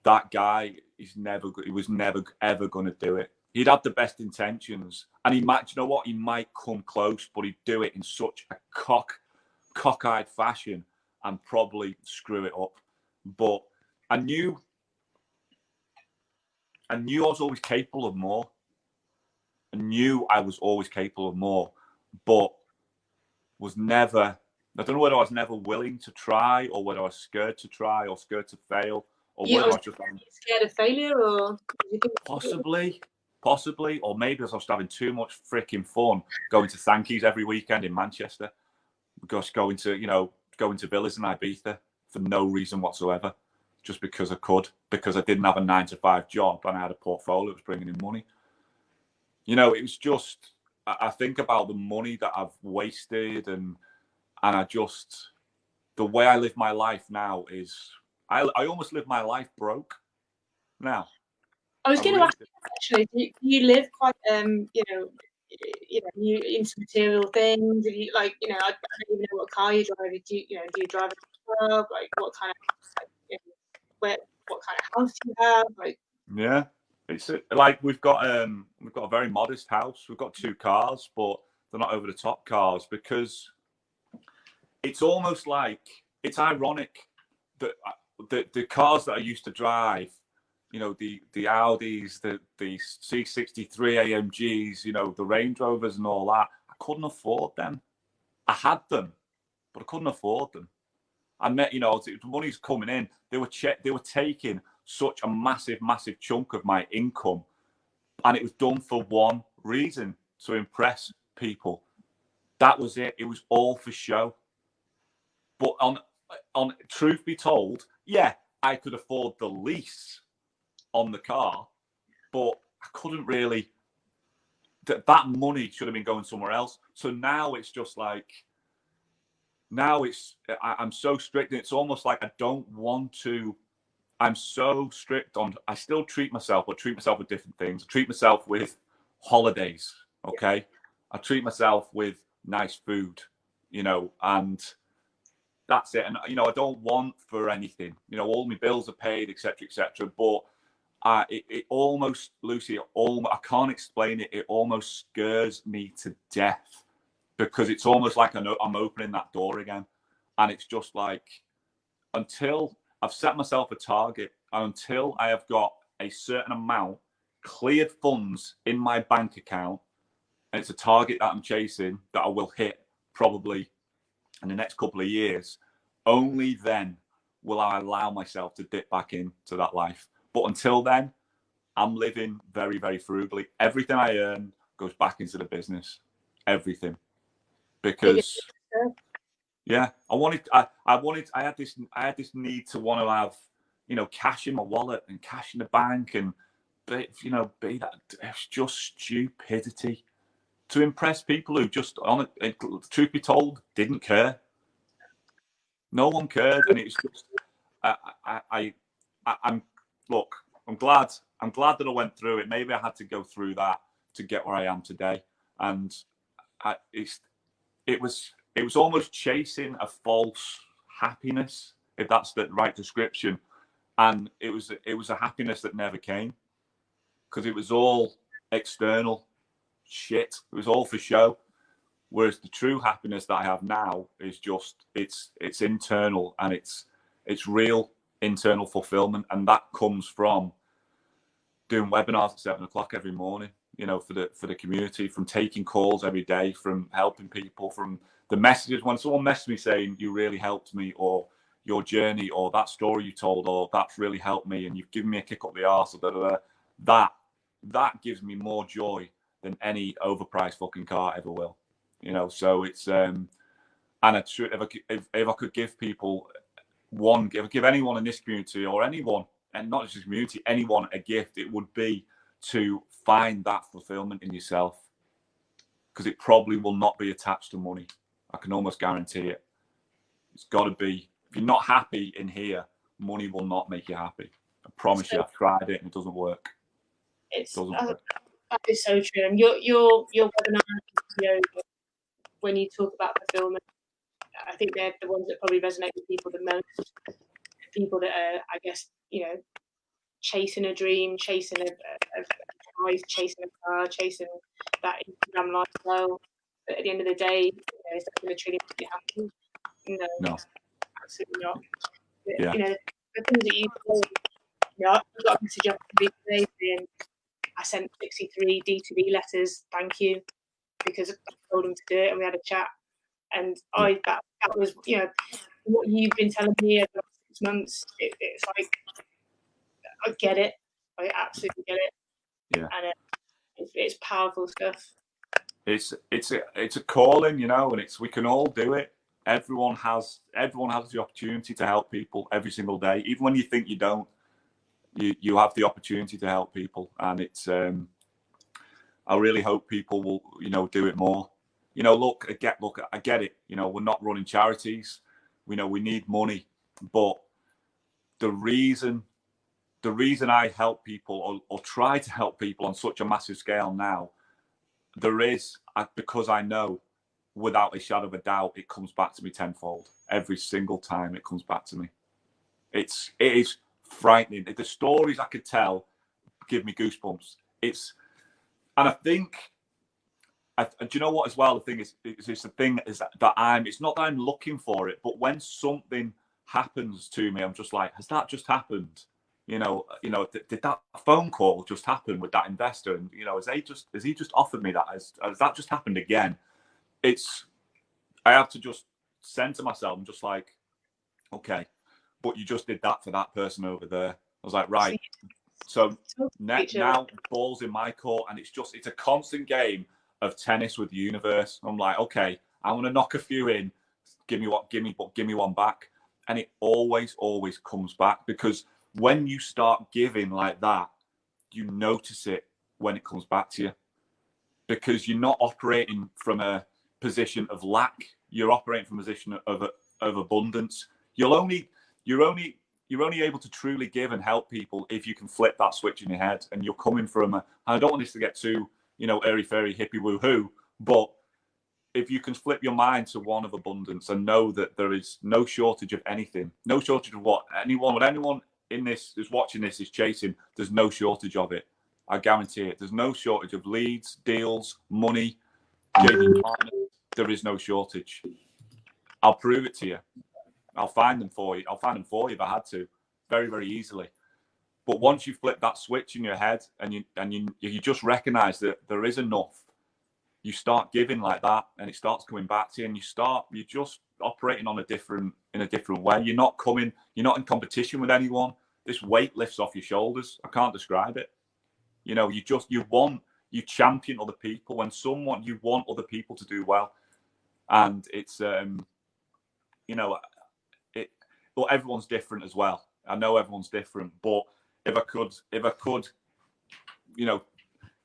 that guy he was never ever going to do it. He'd have the best intentions, and he might come close, but he'd do it in such a cockeyed fashion and probably screw it up. But I knew I was always capable of more. I knew I was always capable of more, but was never. I don't know whether I was never willing to try, or whether I was scared to try, or scared to fail, or whether I was just scared of failure, or possibly, or maybe I was just having too much freaking fun going to Thankies every weekend in Manchester, just going to villas in Ibiza for no reason whatsoever, just because I could, because I didn't have a 9-to-5 job and I had a portfolio that was bringing in money. It was just, I think about the money that I've wasted, and I just, the way I live my life now is, I almost live my life broke now. I was going to ask you, actually, do you live quite, you into material things? If you, I don't even know what car you drive. Do you drive a club? Like, what kind of, what kind of house do you have? Yeah, it's like we've got a very modest house. We've got 2 cars, but they're not over the top cars, because it's almost like, it's ironic that the cars that I used to drive, you know, the Audis, the C63 AMGs, you know, the Range Rovers and all that. I couldn't afford them. I had them, but I couldn't afford them. I met, you know, the money's coming in. They were taking such a massive chunk of my income, and it was done for one reason: to impress people. That was it. It was all for show. But on truth be told, yeah, I could afford the lease on the car, but I couldn't really. That money should have been going somewhere else. So now it's just like, I'm so strict. It's almost like I don't want to. I'm so strict on. I still treat myself, but treat myself with different things. I treat myself with holidays. Okay, I treat myself with nice food. You know, and that's it. And you know, I don't want for anything. You know, all my bills are paid, etc., etc. But it almost, Lucy, I can't explain it. It almost scares me to death, because it's almost like I'm opening that door again, and it's just like, until I've set myself a target, and until I have got a certain amount cleared funds in my bank account, and it's a target that I'm chasing that I will hit probably in the next couple of years, only then will I allow myself to dip back into that life. But until then, I'm living very, very frugally. Everything I earn goes back into the business. Everything. Because yeah, I had this need to want to have, you know, cash in my wallet and cash in the bank, and you know, be that. It's just stupidity to impress people who just, truth be told, didn't care. No one cared, and it's just, I'm look. I'm glad that I went through it. Maybe I had to go through that to get where I am today, and it was almost chasing a false happiness, if that's the right description. And it was a happiness that never came, because it was all external shit. It was all for show. Whereas the true happiness that I have now is just, it's internal, and it's real internal fulfillment, and that comes from doing webinars at 7 o'clock every morning, you know, for the community, from taking calls every day, from helping people, from the messages. When someone messaged me saying, you really helped me, or your journey, or that story you told, or that's really helped me, and you've given me a kick up the arse, or that gives me more joy than any overpriced fucking car ever will. You know, so it's and if I could give people give anyone in this community, or anyone, and not just this community, anyone, a gift, it would be to find that fulfillment in yourself, because it probably will not be attached to money. I can almost guarantee it. It's got to be. If you're not happy in here, money will not make you happy. I promise you. I've tried it and it doesn't work. That is so true. And your webinar, you know, when you talk about fulfillment, I think they're the ones that probably resonate with people the most. People that are, I guess, you know, chasing a dream, chasing a prize, chasing a car, chasing that Instagram lifestyle. But at the end of the day, you know, is that going to truly make you happy? No, absolutely not. Yeah. You know, the things that you do, you know, I got a message off today saying I sent 63 D2B letters, thank you, because I told them to do it, and we had a chat. And that was, you know, what you've been telling me over the last 6 months. It's like, I get it. I absolutely get it. Yeah. And it's powerful stuff. It's a calling, you know, and we can all do it. Everyone has the opportunity to help people every single day, even when you think you don't. You have the opportunity to help people, and it's. I really hope people will, you know, do it more. You know, I get it. You know, we're not running charities. We know we need money, but the reason I help people, or try to help people on such a massive scale now, because I know without a shadow of a doubt it comes back to me tenfold. Every single time it comes back to me. It is frightening. The stories I could tell give me goosebumps. And I think, do you know what as well? The thing is it's the thing is that it's not that I'm looking for it, but when something happens to me, I'm just like, has that just happened? did that phone call just happen with that investor? And has he just offered me that? Has that just happened again? I have to just center myself. I'm just like, okay, but you just did that for that person over there. I was like, right. So now ball's in my court, and it's a constant game of tennis with the universe. I'm like, okay, I want to knock a few in. Give me one back. And it always comes back, because when you start giving like that, you notice it when it comes back to you, because you're not operating from a position of lack. You're operating from a position of abundance. You're only able to truly give and help people if you can flip that switch in your head, and you're coming from I don't want this to get too, airy fairy hippie woohoo, but if you can flip your mind to one of abundance and know that there is no shortage of anything, no shortage of what anyone in this is watching this is chasing, there's no shortage of it. I guarantee it. There's no shortage of leads, deals, money, JV partners. There is no shortage. I'll prove it to you. I'll find them for you. I'll find them for you if I had to, very, very easily. But once you flip that switch in your head and you just recognize that there is enough, you start giving like that, and it starts coming back to you, and you're just operating in a different way. You're not in competition with anyone. This weight lifts off your shoulders. I can't describe it. You champion other people. You want other people to do well. And it's, well, everyone's different as well. I know everyone's different, but if I could,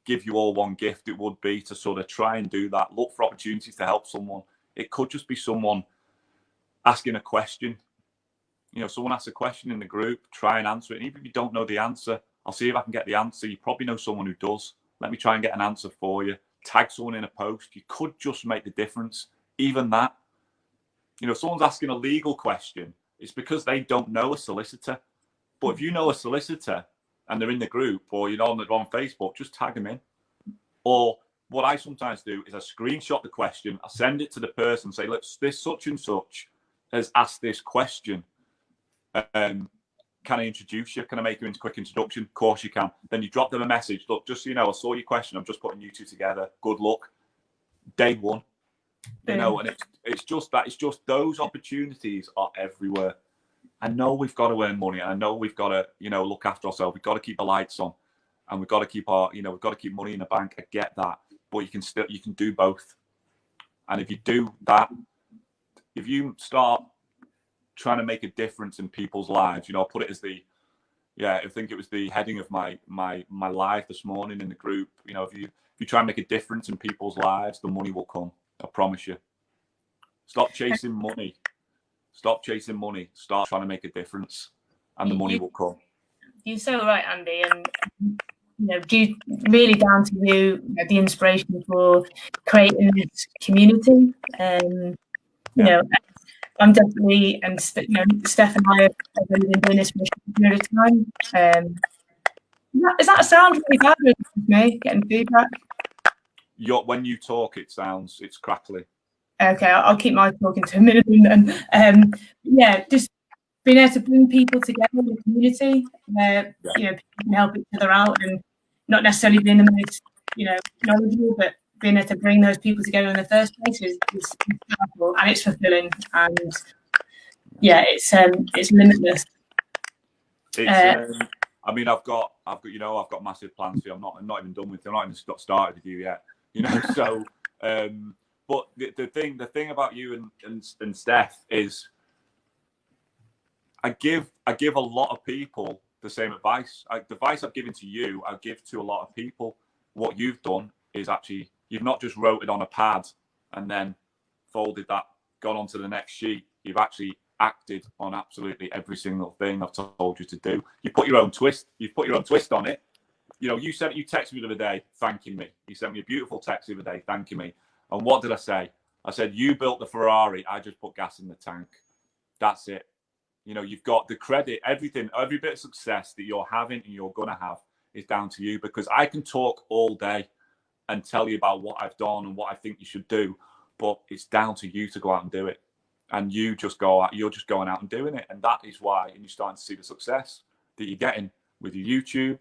give you all one gift, it would be to sort of try and do that. Look for opportunities to help someone. It could just be someone asking a question. Someone asks a question in the group, try and answer it. And even if you don't know the answer, I'll see if I can get the answer. You probably know someone who does. Let me try and get an answer for you. Tag someone in a post. You could just make the difference. Even that. Someone's asking a legal question. It's because they don't know a solicitor. But if you know a solicitor and they're in the group, or on Facebook, just tag them in. Or what I sometimes do is I screenshot the question, I send it to the person, say, look, this such and such has asked this question. Can I introduce you? Can I make you into a quick introduction? Of course you can. Then you drop them a message. Look, just so you know, I saw your question. I'm just putting you two together. Good luck. Day one. And it's just that. It's just those opportunities are everywhere. I know we've got to earn money. I know we've got to, look after ourselves. We've got to keep the lights on, and we've got to keep we've got to keep money in the bank. I get that, but you can do both. And if you do that, if you start trying to make a difference in people's lives, I put it as I think it was the heading of my live this morning in the group. If you try and make a difference in people's lives, the money will come. I promise you. Stop chasing money. Stop chasing money. Start trying to make a difference, and the money will come. You're so right, Andy. And due really down to you, the inspiration for creating this community. I'm definitely, and Steph and I have really been doing this for a short period of time. Does that sound really bad with me getting feedback? When you talk, it's crackly. Okay, I'll keep my talking to a minimum then. Just being able to bring people together in the community where people can help each other out, and not necessarily being the most knowledgeable, but being able to bring those people together in the first place is powerful, and it's fulfilling, and it's limitless. I mean, I've got massive plans for you. I'm not even done with you. I'm not even got started with you yet. So. But the thing about you and Steph is, I give a lot of people the same advice. The advice I've given to you, I give to a lot of people. What you've done is actually, you've not just wrote it on a pad and then folded that, gone on to the next sheet. You've actually acted on absolutely every single thing I've told you to do. You put your own twist. You've put your own twist on it. You texted me the other day thanking me. You sent me a beautiful text the other day thanking me. And what did I say? I said, you built the Ferrari. I just put gas in the tank. That's it. You've got the credit, everything, every bit of success that you're having and you're going to have is down to you, because I can talk all day and tell you about what I've done and what I think you should do, but it's down to you to go out and do it. And you're just going out and doing it. And that is why, and you're starting to see the success. that you're getting with your YouTube,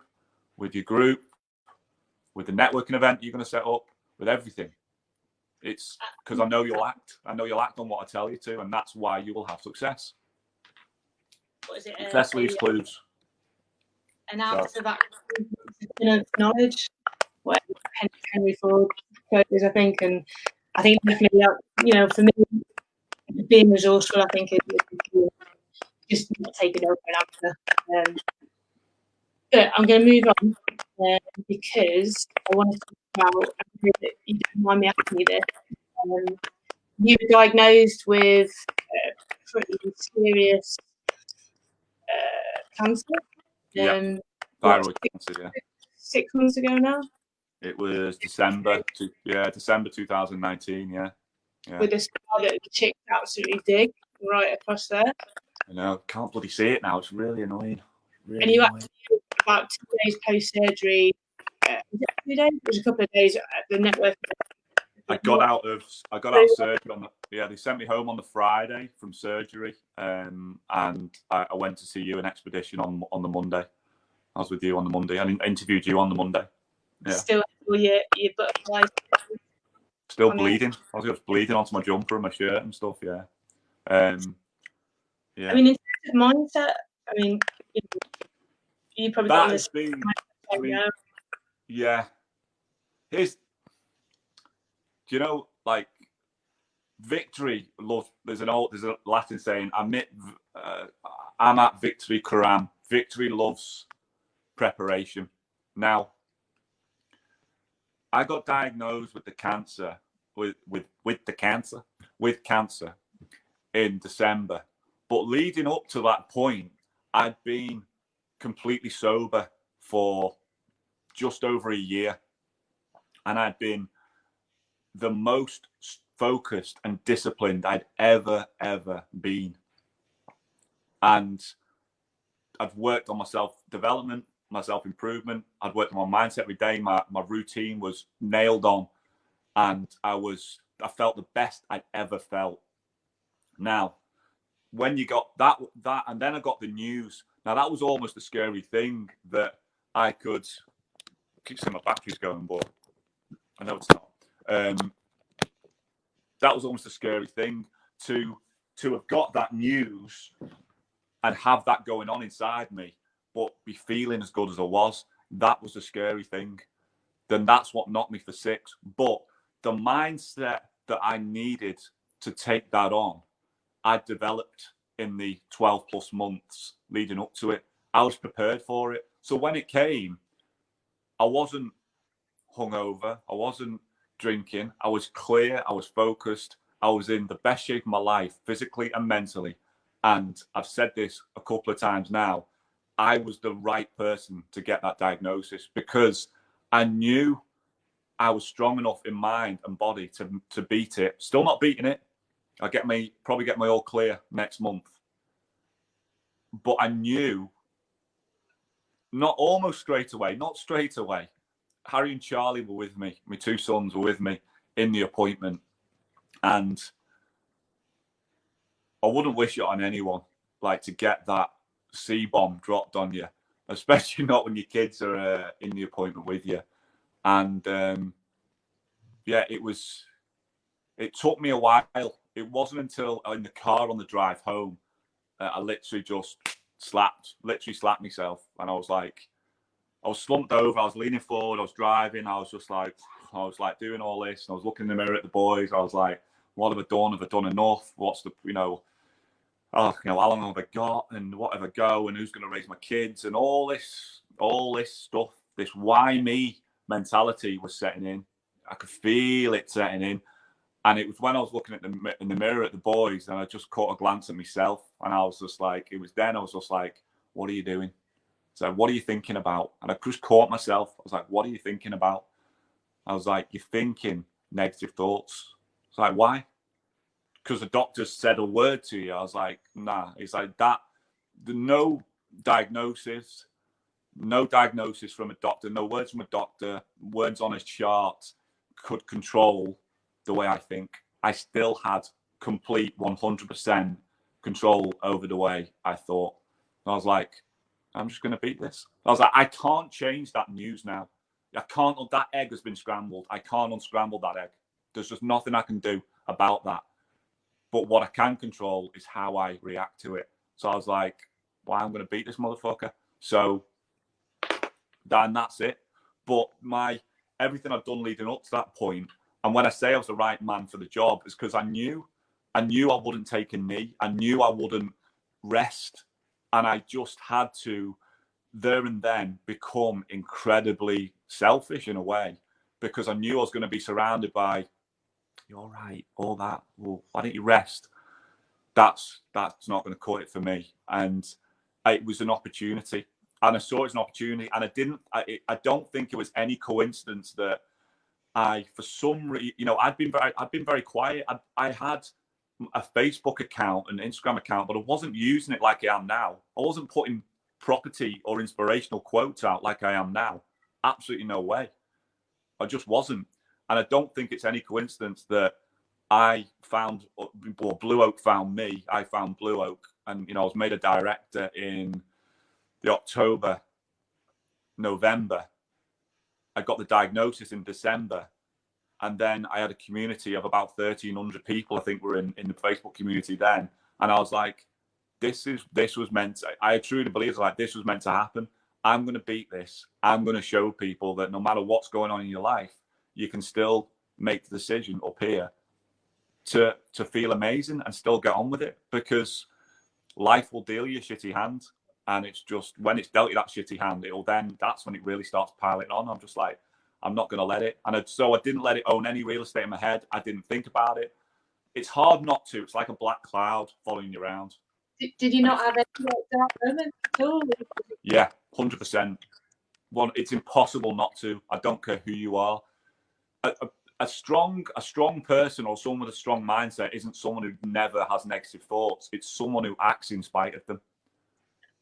with your group, with the networking event you're going to set up, with everything. It's because I know you'll act. I know you'll act on what I tell you to, and that's why you will have success. What is it? Success leaves clues. And after that, of knowledge, what Henry Ford quotes, I think, and I think definitely, you know, for me, being resourceful, I think, is just not taking over an answer. But I'm going to move on because I want to talk about, you don't mind me asking you this, you were diagnosed with pretty serious cancer. Yeah, thyroid cancer, yeah. 6 months ago now? It was December 2019, yeah. With a scar that the chick absolutely dig right across there. I know, can't bloody see it now. It's really annoying. Really and you annoying. actually, about 2 days post-surgery, was it 2 days? It was a couple of days at the network. I got out of surgery they sent me home on the Friday from surgery, and I went to see you in Expedition on the Monday. I was with you on the Monday and interviewed you on the Monday. Yeah. Still your butterflies. Still bleeding. I was just bleeding onto my jumper and my shirt and stuff. Yeah. Yeah. I mean, in terms of mindset, I mean, you probably got this. Yeah. Do you know, like, victory? There's a Latin saying, "I'm at victory coram." Victory loves preparation. Now, I got diagnosed with the cancer, with cancer in December. But leading up to that point, I'd been completely sober for just over a year. And I'd been the most focused and disciplined I'd ever been. And I'd worked on my self-development, my self-improvement. I'd worked on my mindset every day. My routine was nailed on. And I felt the best I'd ever felt. Now, when you got that, and then I got the news. Now, that was almost a scary thing that I could keep saying my battery's going, but I know it's not. That was almost a scary thing to have got that news and have that going on inside me, but be feeling as good as I was. That was a scary thing. Then that's what knocked me for 6. But the mindset that I needed to take that on, I developed in the 12 plus months leading up to it. I was prepared for it. So when it came, I wasn't hungover. I wasn't drinking. I was clear. I was focused. I was in the best shape of my life, physically and mentally. And I've said this a couple of times now. I was the right person to get that diagnosis because I knew I was strong enough in mind and body to beat it. Still not beating it. I'll probably get my all clear next month. But I knew, not straight away. Harry and Charlie were with me. My 2 sons were with me in the appointment. And I wouldn't wish it on anyone, like to get that C-bomb dropped on you, especially not when your kids are in the appointment with you. And it took me a while. It wasn't until in the car on the drive home, I literally just slapped myself. And I was slumped over. I was leaning forward. I was driving. I was like doing all this. And I was looking in the mirror at the boys. I was like, what have I done? Have I done enough? What's how long have I got? And what have I go? And who's going to raise my kids? And all this stuff, this why me mentality was setting in. I could feel it setting in. And it was when I was looking in the mirror at the boys, and I just caught a glance at myself, and I was just like, what are you doing? So what are you thinking about? And I just caught myself. I was like, what are you thinking about? I was like, you're thinking negative thoughts. It's like, why? Because the doctor said a word to you. I was like, nah. It's like that. No diagnosis from a doctor, no words from a doctor, words on a chart could control the way I think. I still had complete 100% control over the way I thought. And I was like, I'm just going to beat this. I was like, I can't change that news now. I can't. That egg has been scrambled. I can't unscramble that egg. There's just nothing I can do about that. But what I can control is how I react to it. So I was like, well, I'm going to beat this motherfucker. So that's it. But everything I'd done leading up to that point, and when I say I was the right man for the job, is because I knew I wouldn't take a knee. I knew I wouldn't rest. And I just had to, there and then, become incredibly selfish in a way, because I knew I was going to be surrounded by, you're all right, all that. Well, why don't you rest? That's not going to cut it for me. And it was an opportunity. And I saw it as an opportunity. And I don't think it was any coincidence that for some reason, I'd been very quiet. I had a Facebook account, an Instagram account, but I wasn't using it like I am now. I wasn't putting property or inspirational quotes out like I am now. Absolutely no way. I just wasn't. And I don't think it's any coincidence that I found, or Blue Oak found me. I found Blue Oak, and I was made a director in the October, November. I got the diagnosis in December. And then I had a community of about 1,300 people, I think, were in the Facebook community then. And I was like, this was meant to, I truly believe like this was meant to happen. I'm going to beat this. I'm going to show people that no matter what's going on in your life, you can still make the decision up here to feel amazing and still get on with it, because life will deal you a shitty hand. And it's just, when it's dealt you that shitty hand, that's when it really starts piling on. I'm just like, I'm not going to let it. And so I didn't let it own any real estate in my head. I didn't think about it. It's hard not to. It's like a black cloud following you around. Did you not have any dark moments at all? Yeah, 100%. It's impossible not to. I don't care who you are. A strong person or someone with a strong mindset isn't someone who never has negative thoughts. It's someone who acts in spite of them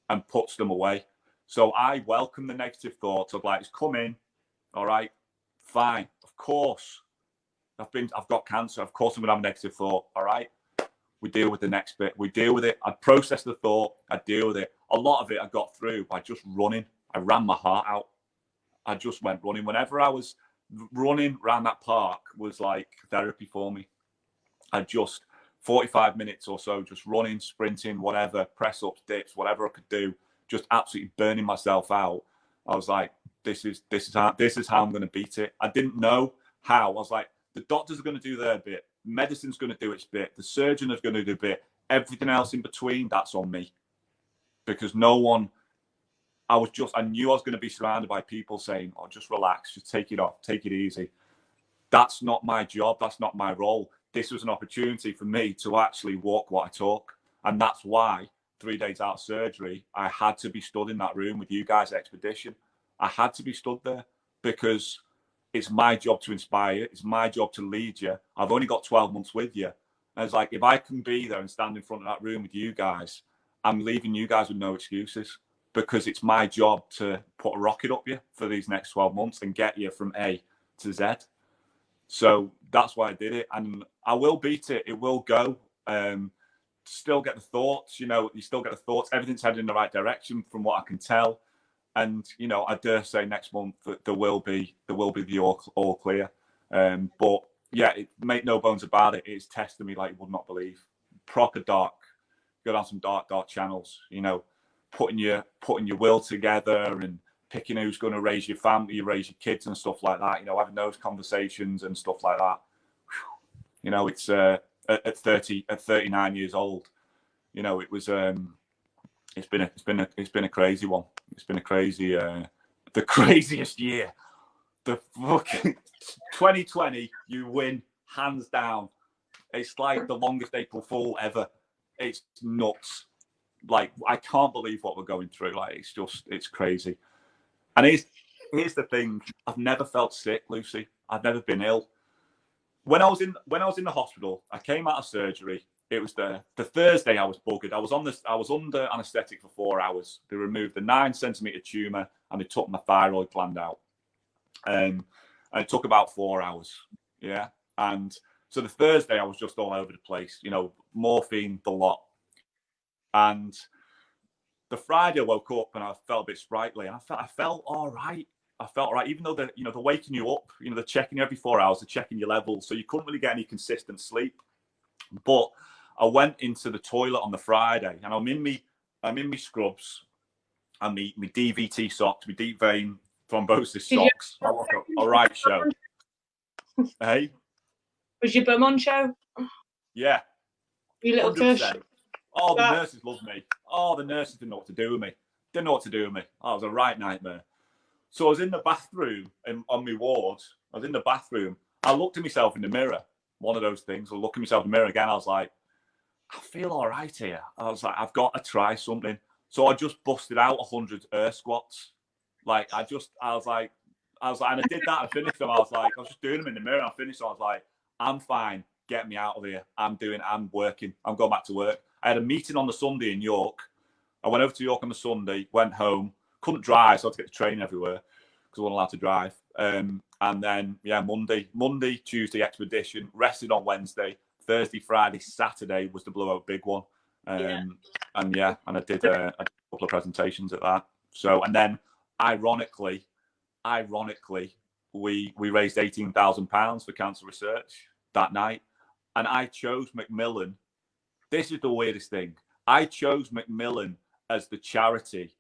and puts them away. So I welcome the negative thoughts of like, it's come in. All right, fine. Of course, I've got cancer. Of course, I'm gonna have a negative thought. All right, we deal with the next bit. We deal with it. I process the thought. I deal with it. A lot of it I got through by just running. I ran my heart out. I just went running. Whenever I was running around that park was like therapy for me. I just 45 minutes or so, just running, sprinting, whatever, press ups, dips, whatever I could do, just absolutely burning myself out. I was like, this is how I'm going to beat it. I didn't know how. I was like, the doctors are going to do their bit. Medicine's going to do its bit. The surgeon is going to do a bit. Everything else in between, that's on me. Because I knew I was going to be surrounded by people saying, oh, just relax, just take it off, take it easy. That's not my job. That's not my role. This was an opportunity for me to actually walk what I talk. And that's why 3 days out of surgery, I had to be stood in that room with you guys, Expedition. I had to be stood there because it's my job to inspire. It's my job to lead you. I've only got 12 months with you. And it's like, if I can be there and stand in front of that room with you guys, I'm leaving you guys with no excuses, because it's my job to put a rocket up you for these next 12 months and get you from A to Z. So that's why I did it. And I will beat it. It will go. Still get the thoughts, you still get the thoughts. Everything's headed in the right direction from what I can tell. And, I dare say next month that there will be the all clear. But yeah, make no bones about it. It's testing me like you would not believe. Proper dark. Go down some dark channels, putting your will together and picking who's going to raise your family, you raise your kids and stuff like that, having those conversations and stuff like that. It's at 39 years old, it was it's been a crazy one. It's been a crazy the craziest year. The fucking 2020, you win hands down. It's like the longest April Fool ever. It's nuts. Like, I can't believe what we're going through. Like, it's crazy. And here's the thing. I've never felt sick, Lucy. I've never been ill. When I was in the hospital, I came out of surgery. It was the Thursday I was buggered. I was under anaesthetic for 4 hours. They removed the 9-centimeter tumor and they took my thyroid gland out. And it took about 4 hours. Yeah. And so the Thursday I was just all over the place, morphine, the lot. And the Friday I woke up and I felt a bit sprightly, and I felt all right. I felt all right, even though they're waking you up. They're checking you every 4 hours, they're checking your levels, so you couldn't really get any consistent sleep. But I went into the toilet on the Friday, and I'm in me scrubs and me DVT socks, me deep vein thrombosis socks. I look a right show. Hey, was your bum on show? Yeah, you little 100%. tush. Oh, the nurses loved me. Oh, the nurses didn't know what to do with me. Oh, it was a right nightmare. So I was in the bathroom on my ward. I was in the bathroom. I looked at myself in the mirror. One of those things. I looked at myself in the mirror again. I was like, I feel all right here. I was like, I've got to try something. So I just busted out 100 air squats. Like, I was like, and I did that. I finished them. I was just doing them in the mirror. I finished them. I was like, I'm fine. Get me out of here. I'm working. I'm going back to work. I had a meeting on the Sunday in York. I went over to York on the Sunday, went home, couldn't drive, so I had to get the train everywhere because I wasn't allowed to drive. And then, Monday, Tuesday expedition, rested on Wednesday, Thursday, Friday, Saturday was the blowout big one. And I did a couple of presentations at that. So, and then ironically, we raised £18,000 for cancer research that night. And I chose Macmillan. This is the weirdest thing. I chose Macmillan as the charity,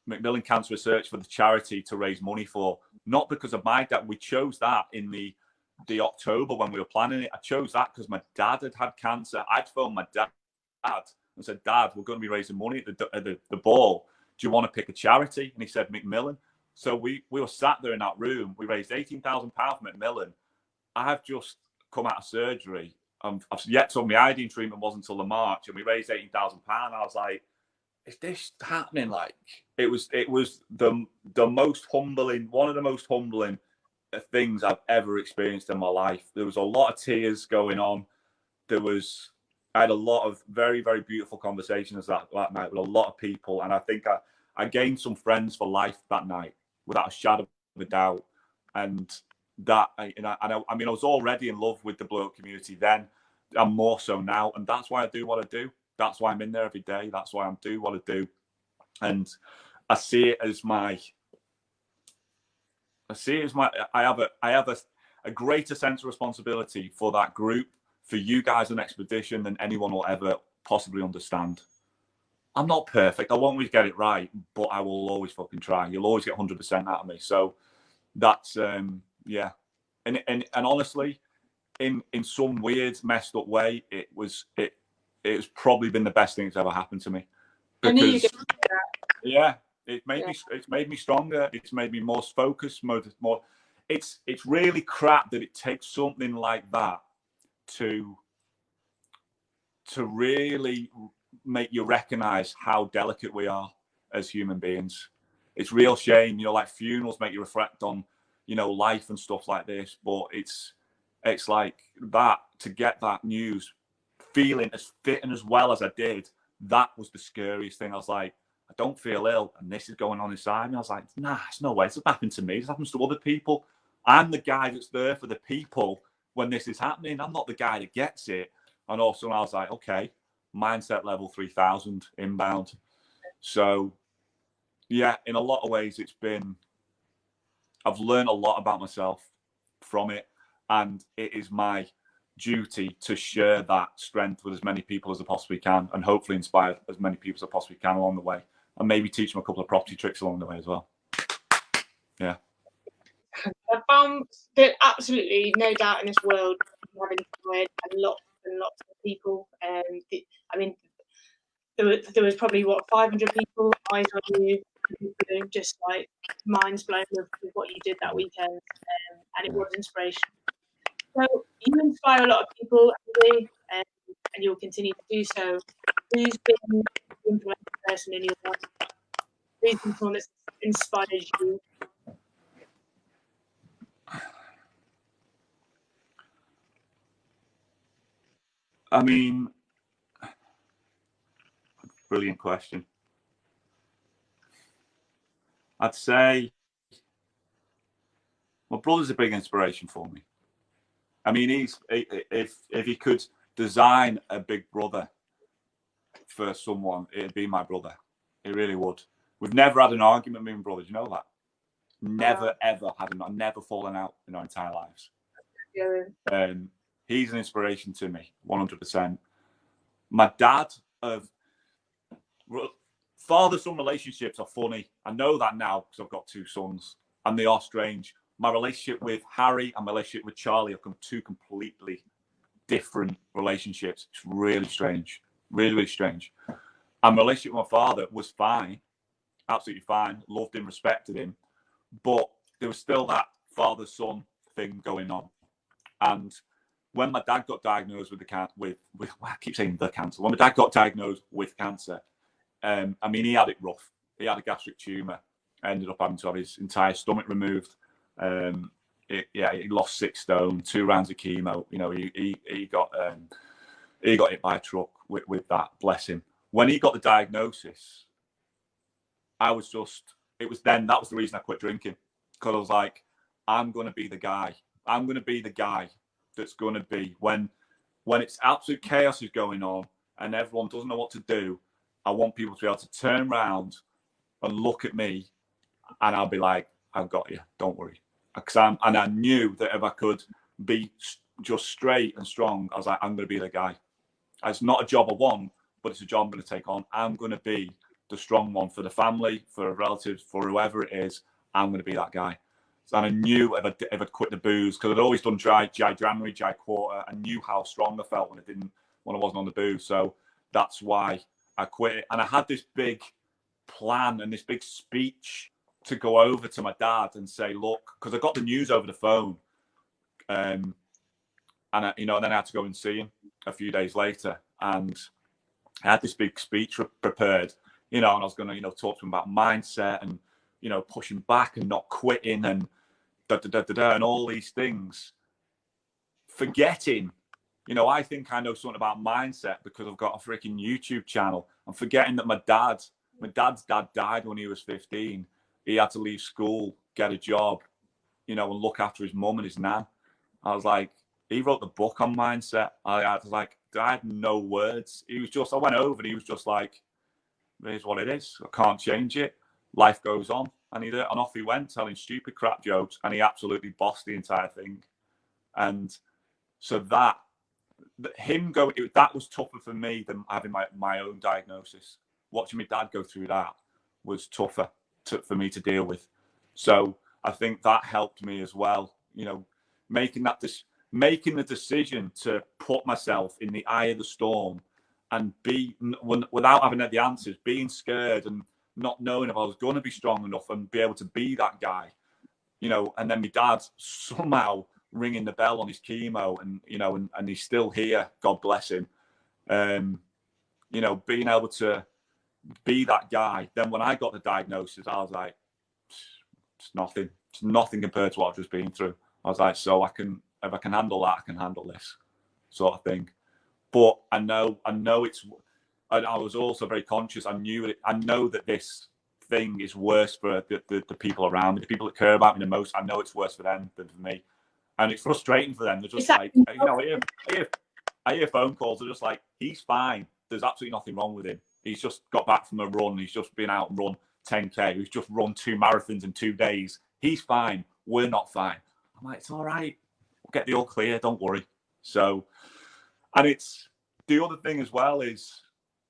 Macmillan Cancer Research, for the charity to raise money for, not because of my dad. We chose that in the October when we were planning it. I chose that because my dad had cancer. I'd phoned my dad and said, Dad, we're going to be raising money at the ball. Do you want to pick a charity? And he said Macmillan. So we were sat there in that room. We raised £18,000 for Macmillan. I have just come out of surgery. I've yet to, my iodine treatment wasn't until the March, and we raised £18,000. I was like, is this happening? Like, it was the most humbling, one of the most humbling things I've ever experienced in my life. There was a lot of tears going on. I had a lot of very, very beautiful conversations that night with a lot of people, and I think I gained some friends for life that night, without a shadow of a doubt. And that, I was already in love with the blow up community then. I'm more so now, and that's why I do what I do. That's why I'm in there every day. That's why I'm doing what I do, and I see it as my. I have a greater sense of responsibility for that group, for you guys on expedition, than anyone will ever possibly understand. I'm not perfect. I won't always get it right, but I will always fucking try. You'll always get 100% out of me. So that's yeah. And honestly, in some weird, messed up way, it's probably been the best thing that's ever happened to me. Because, it's made me stronger. It's made me more focused, more. It's really crap that it takes something like that to really make you recognize how delicate we are as human beings. It's real shame, like funerals make you reflect on, life and stuff like this. But it's like that, to get that news, feeling as fit and as well as I did, that was the scariest thing. I was like, I don't feel ill, and this is going on inside me. I was like, nah, it's no way. It's not happened to me. It happens to other people. I'm the guy that's there for the people when this is happening. I'm not the guy that gets it. And also, I was like, okay, mindset level 3000 inbound. So, yeah, in a lot of ways, I've learned a lot about myself from it. And it is my duty to share that strength with as many people as I possibly can, and hopefully inspire as many people as I possibly can along the way, and maybe teach them a couple of property tricks along the way as well. Yeah. I found that absolutely no doubt in this world you have inspired lots and lots of people. There was probably 500 people eyes on you, just like minds blown with what you did that weekend, and it was inspirational. So you inspire a lot of people, Andy, and you'll continue to do so. Who's been the influential person in your life? Who's been someone that's inspired you? I mean, brilliant question. I'd say my brother's a big inspiration for me. I mean, if he could design a big brother for someone, it'd be my brother. It really would. We've never had an argument, me and brothers. You know that? Never, ever had never fallen out in our entire lives. He's an inspiration to me, 100%. My dad, father-son relationships are funny. I know that now because I've got 2 sons, and they are strange. My relationship with Harry and my relationship with Charlie are 2 completely different relationships. It's really strange, really, really strange. And my relationship with my father was fine, absolutely fine. Loved him, respected him, but there was still that father-son thing going on. And when my dad got diagnosed with I keep saying the cancer. When my dad got diagnosed with cancer, I mean, he had it rough. He had a gastric tumor. Ended up having to have his entire stomach removed. He lost 6 stone, 2 rounds of chemo. You know, he got hit by a truck with that. Bless him. When he got the diagnosis, that was the reason I quit drinking, because I was like, I'm going to be the guy. I'm going to be the guy that's going to be when it's absolute chaos is going on and everyone doesn't know what to do. I want people to be able to turn around and look at me, and I'll be like, I've got you. Don't worry. And I knew that if I could be just straight and strong, I was like, I'm going to be the guy. It's not a job I want, but it's a job I'm going to take on. I'm going to be the strong one for the family, for relatives, for whoever it is. I'm going to be that guy. And I knew if I'd quit the booze, because I'd always done dry January, dry quarter. I knew how strong I felt when I wasn't on the booze. So that's why I quit it. And I had this big plan and this big speech to go over to my dad and say, look, because I got the news over the phone, and then I had to go and see him a few days later, and I had this big speech prepared, and I was going to, talk to him about mindset and, pushing back and not quitting and and all these things. Forgetting, I think I know something about mindset because I've got a freaking YouTube channel. I'm forgetting that my dad's dad died when he was 15. He had to leave school, get a job, and look after his mum and his nan. I was like, he wrote the book on mindset. I had no words. I went over and he was just like, here's what it is. I can't change it. Life goes on. And off he went, telling stupid crap jokes, and he absolutely bossed the entire thing. And so that was tougher for me than having my own diagnosis. Watching my dad go through that was tougher for me to deal with. So I think that helped me as well. Making the decision to put myself in the eye of the storm and without having the answers, being scared and not knowing if I was going to be strong enough and be able to be that guy, and then my dad somehow ringing the bell on his chemo and he's still here, God bless him. Being able to be that guy. Then when I got the diagnosis, I was like, it's nothing compared to what I've just been through. I was like, so if I can handle that, I can handle this sort of thing. But I know I was also very conscious. I know that this thing is worse for the people around me, the people that care about me the most. I know it's worse for them than for me. And it's frustrating for them. They're just like, I hear phone calls. They're just like, he's fine. There's absolutely nothing wrong with him. He's just got back from a run. He's just been out and run 10K. He's just run 2 marathons in 2 days. He's fine. We're not fine. I'm like, it's all right. We'll get the all clear. Don't worry. So, and it's the other thing as well is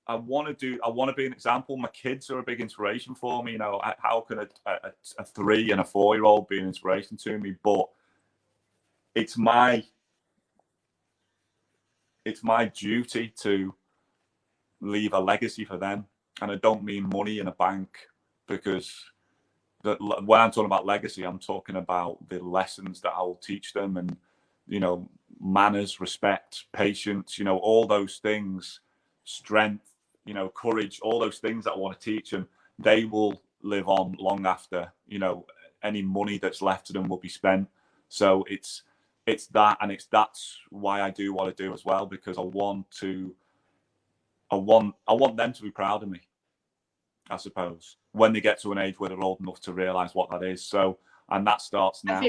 I want to be an example. My kids are a big inspiration for me. How can a 3 and a 4-year-old be an inspiration to me? But it's my duty to leave a legacy for them. And I don't mean money in a bank, because when I'm talking about legacy, I'm talking about the lessons that I will teach them, and manners, respect, patience, all those things, strength, courage, all those things that I want to teach them. They will live on long after any money that's left to them will be spent. So it's that, and that's why I do what I do as well, because I want them to be proud of me, I suppose, when they get to an age where they're old enough to realize what that is. So, and that starts now.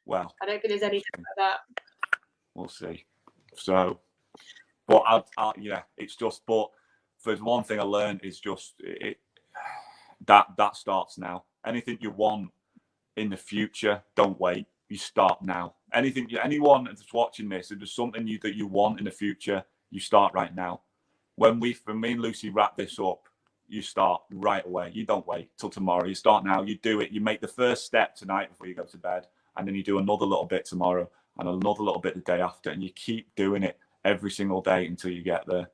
Well, I don't think there's anything like that. We'll see. So, but I'll it's just, but there's one thing I learned is just that starts now. Anything you want in the future, don't wait. You start now. Anyone that's watching this, if there's something that you want in the future, you start right now. When me and Lucy wrap this up, you start right away. You don't wait till tomorrow. You start now. You do it. You make the first step tonight before you go to bed, and then you do another little bit tomorrow and another little bit the day after, and you keep doing it every single day until you get there.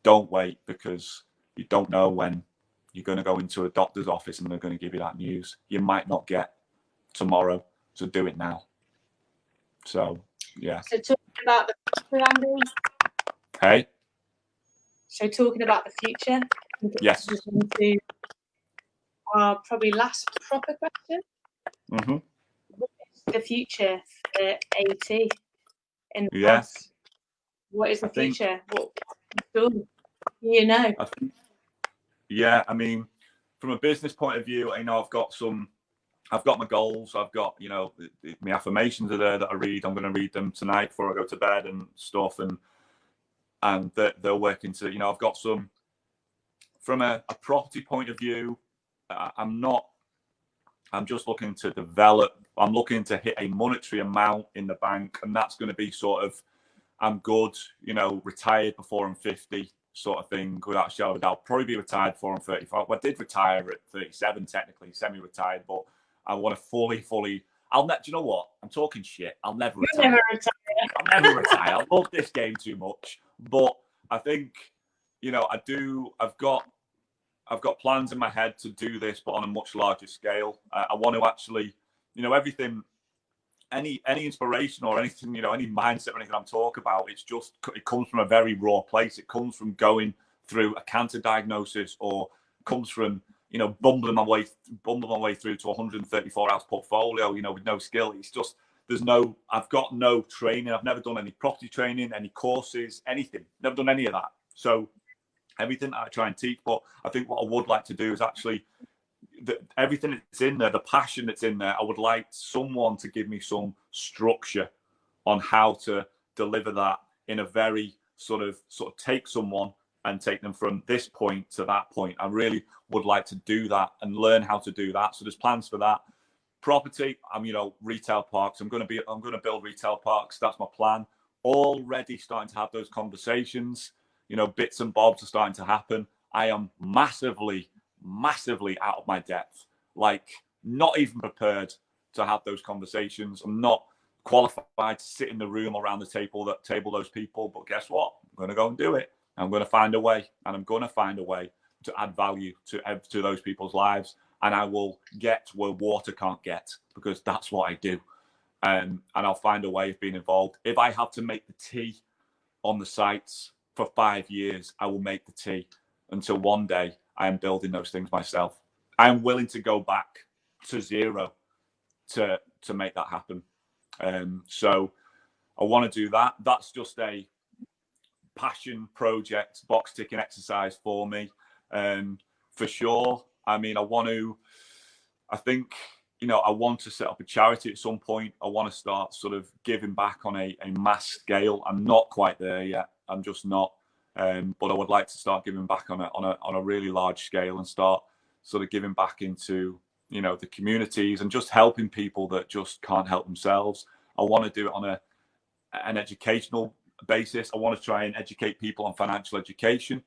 Don't wait, because you don't know when you're going to go into a doctor's office and they're going to give you that news. You might not get tomorrow, so do it now. So, yeah. So talking about the future, Andy. Hey? So talking about the future. Yes. Into our probably last proper question. Mm-hmm. What is the future for AT in the Yes. past? What is the future? What you know? Yeah, I mean, from a business point of view, I know I've got my goals. I've got, my affirmations are there that I read. I'm going to read them tonight before I go to bed and stuff. And they're working to, I've got some, from a property point of view, I'm just looking to develop. I'm looking to hit a monetary amount in the bank. And that's going to be sort of, I'm good, retired before I'm 50 sort of thing, without a shadow of a doubt. I'll probably be retired before I'm 35. Well, I did retire at 37, technically, semi-retired, but I want to fully, do you know what? I'm talking shit. I'll never retire. I'll never retire. I love this game too much. But I think, I've got plans in my head to do this, but on a much larger scale. I want to actually, everything, any inspiration or anything, any mindset or anything I'm talking about, it comes from a very raw place. It comes from going through a cancer diagnosis, or comes from, bumbling my way through to a 134-house portfolio, with no skill. It's just, I've got no training. I've never done any property training, any courses, anything. Never done any of that. So everything that I try and teach, but I think what I would like to do is actually, everything that's in there, the passion that's in there, I would like someone to give me some structure on how to deliver that in a very sort of take someone and take them from this point to that point. I really would like to do that and learn how to do that. So there's plans for that. Property, retail parks. I'm going to build retail parks. That's my plan. Already starting to have those conversations. Bits and bobs are starting to happen. I am massively out of my depth, like not even prepared to have those conversations. I'm not qualified to sit in the room around the table those people, but guess what? I'm going to go and do it. I'm going to find a way, and I'm going to find a way to add value to those people's lives, and I will get where water can't get, because that's what I do. And I'll find a way of being involved. If I have to make the tea on the sites for 5 years, I will make the tea until one day I am building those things myself. I am willing to go back to zero to make that happen. So I want to do that. That's just a passion project, box ticking exercise for me, for sure. I mean, I want to set up a charity at some point. I want to start sort of giving back on a mass scale. I'm not quite there yet. I'm just not. But I would like to start giving back on a really large scale, and start sort of giving back into, the communities, and just helping people that just can't help themselves. I want to do it on an educational basis. I want to try and educate people on financial education.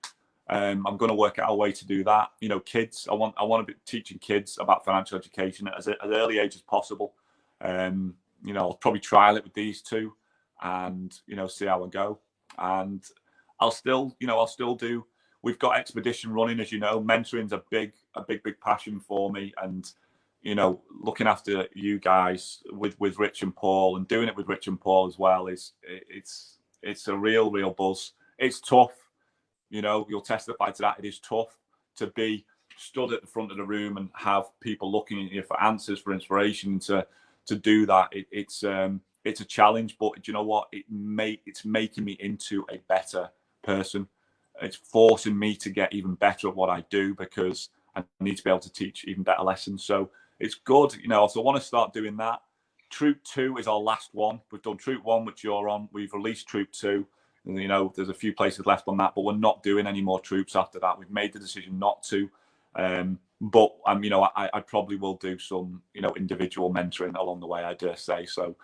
I'm going to work out a way to do that. Kids, I want to be teaching kids about financial education at as early age as possible. I'll probably trial it with these two, and see how I go. And I'll still do. We've got Expedition running, as you know. Mentoring's a big passion for me, and looking after you guys with Rich and Paul, and doing it with Rich and Paul as well it's a real buzz. It's tough, you'll testify to that. It is tough to be stood at the front of the room and have people looking at you for answers, for inspiration. To do that, it's a challenge, but do you know what? It's making me into a better person. It's forcing me to get even better at what I do, because I need to be able to teach even better lessons. So it's good, so I want to start doing that. Troop 2 is our last one. We've done Troop 1, which you're on. We've released Troop 2. And, you know, there's a few places left on that, but we're not doing any more troops after that. We've made the decision not to. But you know, I probably will do some, you know, individual mentoring along the way, I dare say. So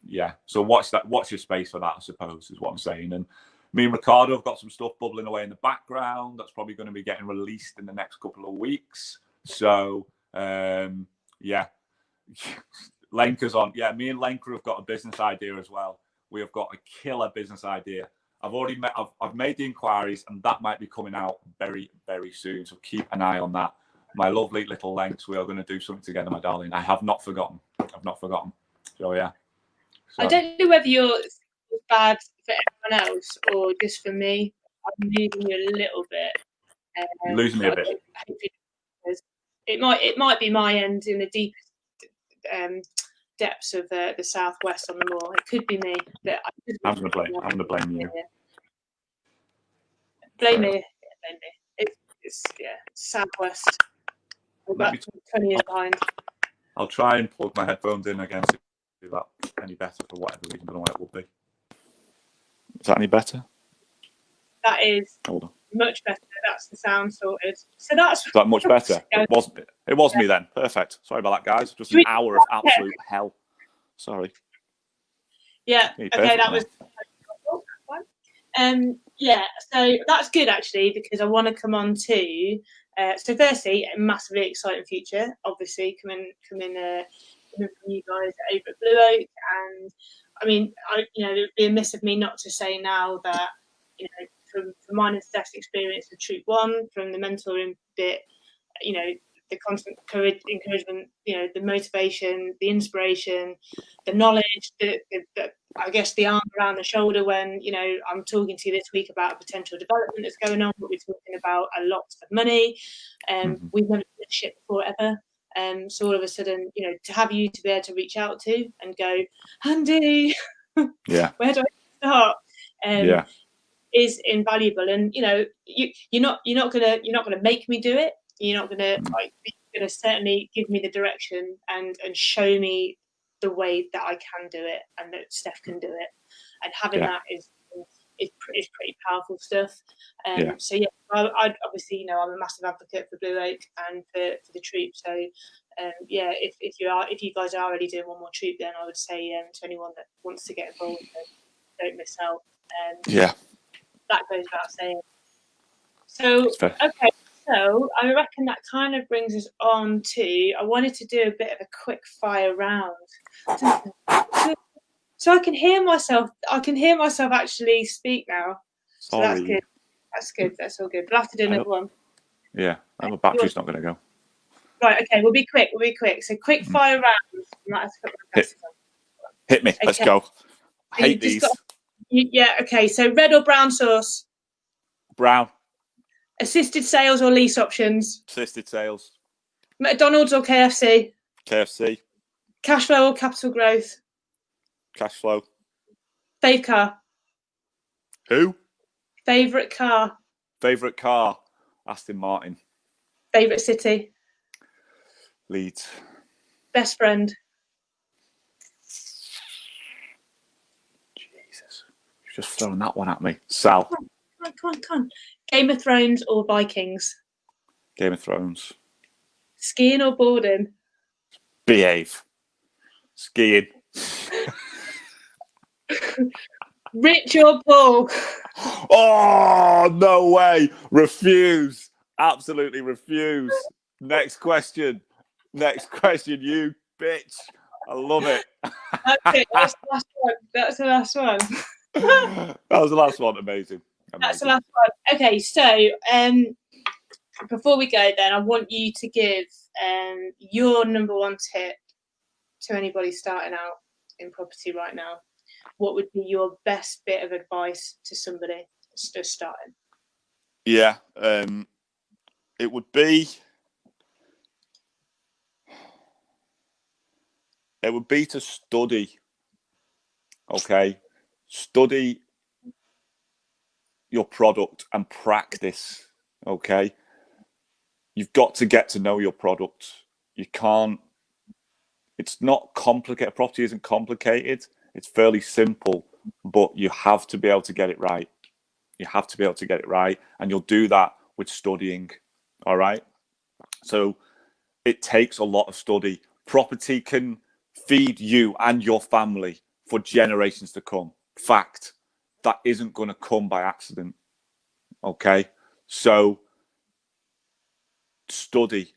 yeah, so watch your space for that, I suppose, is what I'm saying. And me and Ricardo have got some stuff bubbling away in the background that's probably going to be getting released in the next couple of weeks. So yeah, Lenka's on. Yeah, me and Lenka have got a business idea as well. We have got a killer business idea. I've made the inquiries, and that might be coming out very, very soon. So keep an eye on that. My lovely little Lenks, we are going to do something together, my darling. I have not forgotten. I've not forgotten. So yeah. So. I don't know whether you're bad for everyone else or just for me. I'm losing you a little bit. You're losing me a bit. It might be my end in the deepest depths of the southwest on the moor. It could be me. I'm going to blame you. Blame me. It's southwest. About 20 years behind. I'll try and plug my headphones in again to do that any better for whatever reason. I don't know what it will be. Is that any better? That is much better. That's the sound sorted. So that's is that much better. It was me then. Perfect. Sorry about that, guys. Just an hour of absolute hell. Sorry. Yeah. Okay, that was. Yeah, so that's good actually, because I want to come on to. So firstly, a massively exciting future. Obviously, coming from you guys over at Blue Oak, and I mean, you know, it'd be amiss of me not to say now that, you know, from mine and Steph's experience with Troop 1, from the mentoring bit, you know, the constant encouragement, you know, the motivation, the inspiration, the knowledge, the I guess the arm around the shoulder when, you know, I'm talking to you this week about a potential development that's going on, but we're talking about a lot of money. We've never done shit before ever. So all of a sudden, you know, to have you to be able to reach out to and go, Andy, yeah, where do I start? Yeah. Is invaluable. And you know, you're not gonna make me do it. You're not gonna you're gonna certainly give me the direction and show me the way that I can do it and that Steph can do it. And having that is pretty powerful stuff. So yeah, I'd obviously, you know, I'm a massive advocate for Blue Oak and for the troop. So yeah, if you guys are already doing one more troop, then I would say to anyone that wants to get involved, don't miss out. Yeah. That goes without saying. So, okay, so I reckon that kind of brings us on to, I wanted to do a bit of a quick fire round. So I can hear myself actually speak now. So that's good. That's good. That's all good. We'll have to do another one. Yeah, my battery's not going to go. Right, okay, we'll be quick. So quick fire round. I might have to put my glasses on. Hit me, let's go. I hate these. Yeah, okay, so red or brown sauce? Brown. Assisted sales or lease options? Assisted sales. McDonald's or KFC? KFC. Cash flow or capital growth? Cash flow. Fave car? Who? Favourite car? Favourite car? Aston Martin. Favourite city? Leeds. Best friend? Jesus. You've just thrown that one at me. Sal. Come on. Game of Thrones or Vikings? Game of Thrones. Skiing or boarding? Behave. Skiing. Rich or poor? Oh, no way. Refuse. Absolutely refuse. Next question, you bitch. I love it. That's it. That's the last one. That's the last one. That was the last one. Amazing. That's the last one. Okay, so before we go then, I want you to give your number one tip to anybody starting out in property right now. What would be your best bit of advice to somebody just starting? Yeah, it would be to study. Okay, study your product and practice. Okay, you've got to get to know your product. You can't. It's not complicated. Property isn't complicated. It's fairly simple. but you have to be able to get it right. You have to be able to get it right, and you'll do that with studying. All right. So it takes a lot of study. Property can feed you and your family for generations to come. Fact. That isn't going to come by accident. Okay. So study,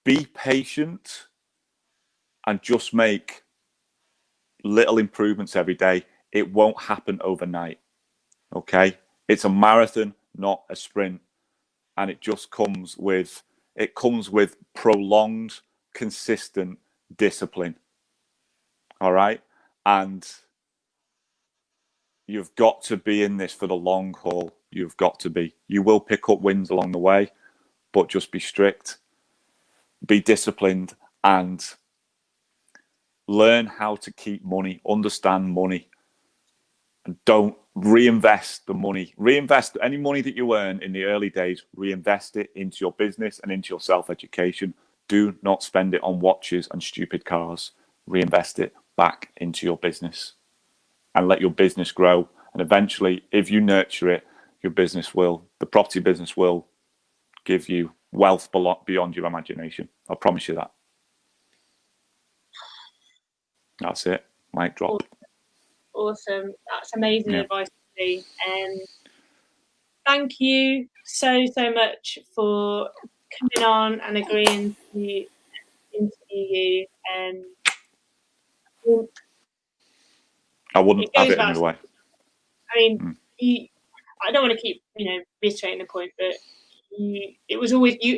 be patient, and just make little improvements every day. It won't happen overnight. Okay. It's a marathon, not a sprint. And it just comes with prolonged, consistent discipline. All right. And you've got to be in this for the long haul. You've got to be. You will pick up wins along the way, but just be strict, be disciplined, and learn how to keep money, understand money, and don't reinvest the money. Reinvest any money that you earn in the early days, reinvest it into your business and into your self-education. Do not spend it on watches and stupid cars. Reinvest it back into your business and let your business grow. And eventually, if you nurture it, your business will, the property business will give you wealth beyond your imagination. I promise you that. That's it. Mic drop. Awesome. That's amazing advice, Lee. Thank you so much for coming on and agreeing to interview you. I wouldn't have it any way. I mean, I don't want to keep, reiterating the point, but you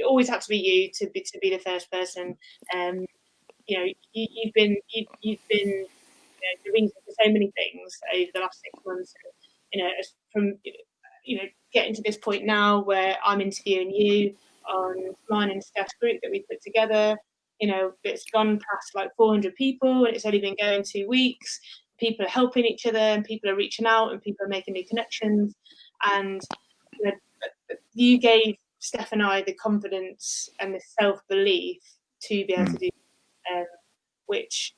always had to be you to be the first person. You've been the reason for so many things over the last 6 months. From getting to this point now where I'm interviewing you on mine and Steph's group that we put together. It's gone past like 400 people, and it's only been going 2 weeks. People are helping each other, and people are reaching out, and people are making new connections. And you gave Steph and I the confidence and the self-belief to be able to do, which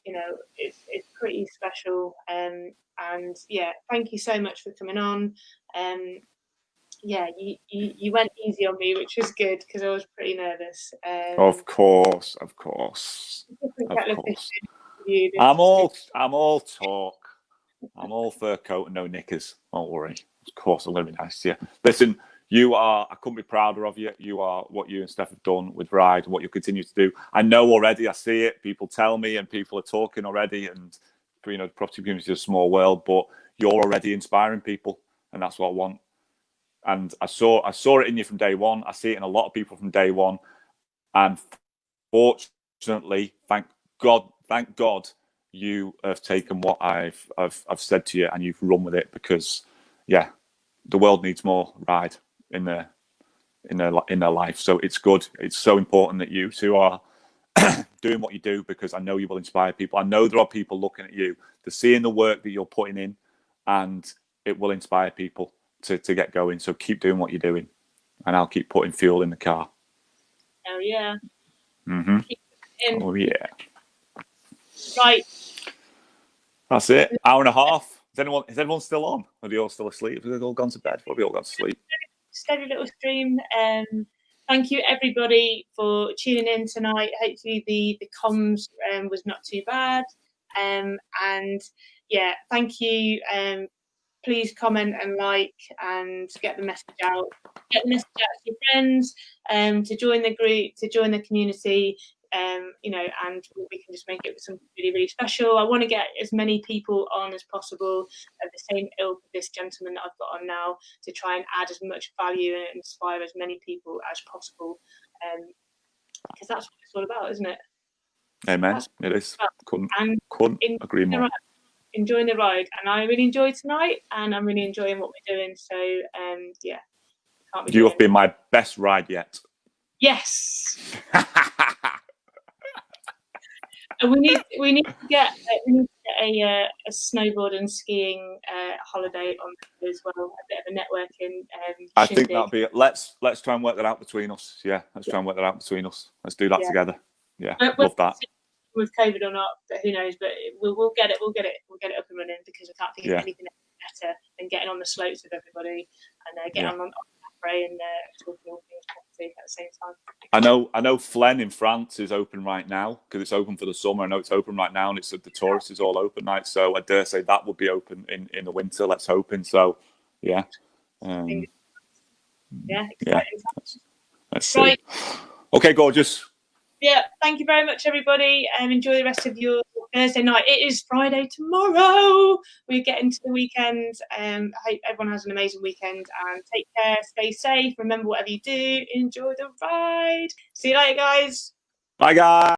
is pretty special. And yeah, thank you so much for coming on. Yeah, you went easy on me, which was good because I was pretty nervous. Of course. I'm all talk. I'm all fur coat and no knickers. Don't worry. Of course, I'm going to be nice to you. Listen, I couldn't be prouder of you. You are what you and Steph have done with Ride and what you'll continue to do. I know already, I see it. People tell me and people are talking already. And, the property community is a small world, but you're already inspiring people. And that's what I want. And I saw it in you from day one. I see it in a lot of people from day one. And fortunately, thank God, you have taken what I've said to you and you've run with it, because, yeah, the world needs more Ride in their life. So it's good. It's so important that you two are doing what you do, because I know you will inspire people. I know there are people looking at you, they're seeing the work that you're putting in, and it will inspire people to get going. So keep doing what you're doing, and I'll keep putting fuel in the car. Oh yeah. Oh yeah. Right. That's it. Hour and a half. Is everyone still on? Are they all still asleep? Have they all gone to bed? Or have they all gone to sleep? Steady little stream. Thank you everybody for tuning in tonight. Hopefully the comms was not too bad. And yeah, thank you. Please comment and like and get the message out. Get the message out to your friends, to join the group, to join the community, and we can just make it something really, really special. I want to get as many people on as possible of the same ilk of this gentleman that I've got on now, to try and add as much value and inspire as many people as possible, because that's what it's all about, isn't it? Amen. It is. Couldn't agree more. Enjoying the ride, and I really enjoyed tonight, and I'm really enjoying what we're doing. So yeah, you have been my best ride yet. Yes. And we need to get a snowboard and skiing holiday on as well. A bit of a networking. I think that'll be it. Let's try and work that out between us. Yeah, let's try and work that out between us. Let's do that together. Yeah, love that. With COVID or not, but who knows? But we'll get it up and running, because I can't think of anything and getting on the slopes with everybody and getting on Capri and talking all things property at the same time. I know Flen in France is open right now because it's open for the summer. I know it's open right now, and it's the tourists is all open night. So I dare say that would be open in the winter. Let's hoping. So yeah, exciting. Let's see. Okay, gorgeous. Yeah, thank you very much, everybody, and enjoy the rest of your Thursday night. It is Friday tomorrow. We're getting to the weekend. I hope everyone has an amazing weekend, and take care, stay safe. Remember, whatever you do, enjoy the ride. See you later, guys. Bye, guys.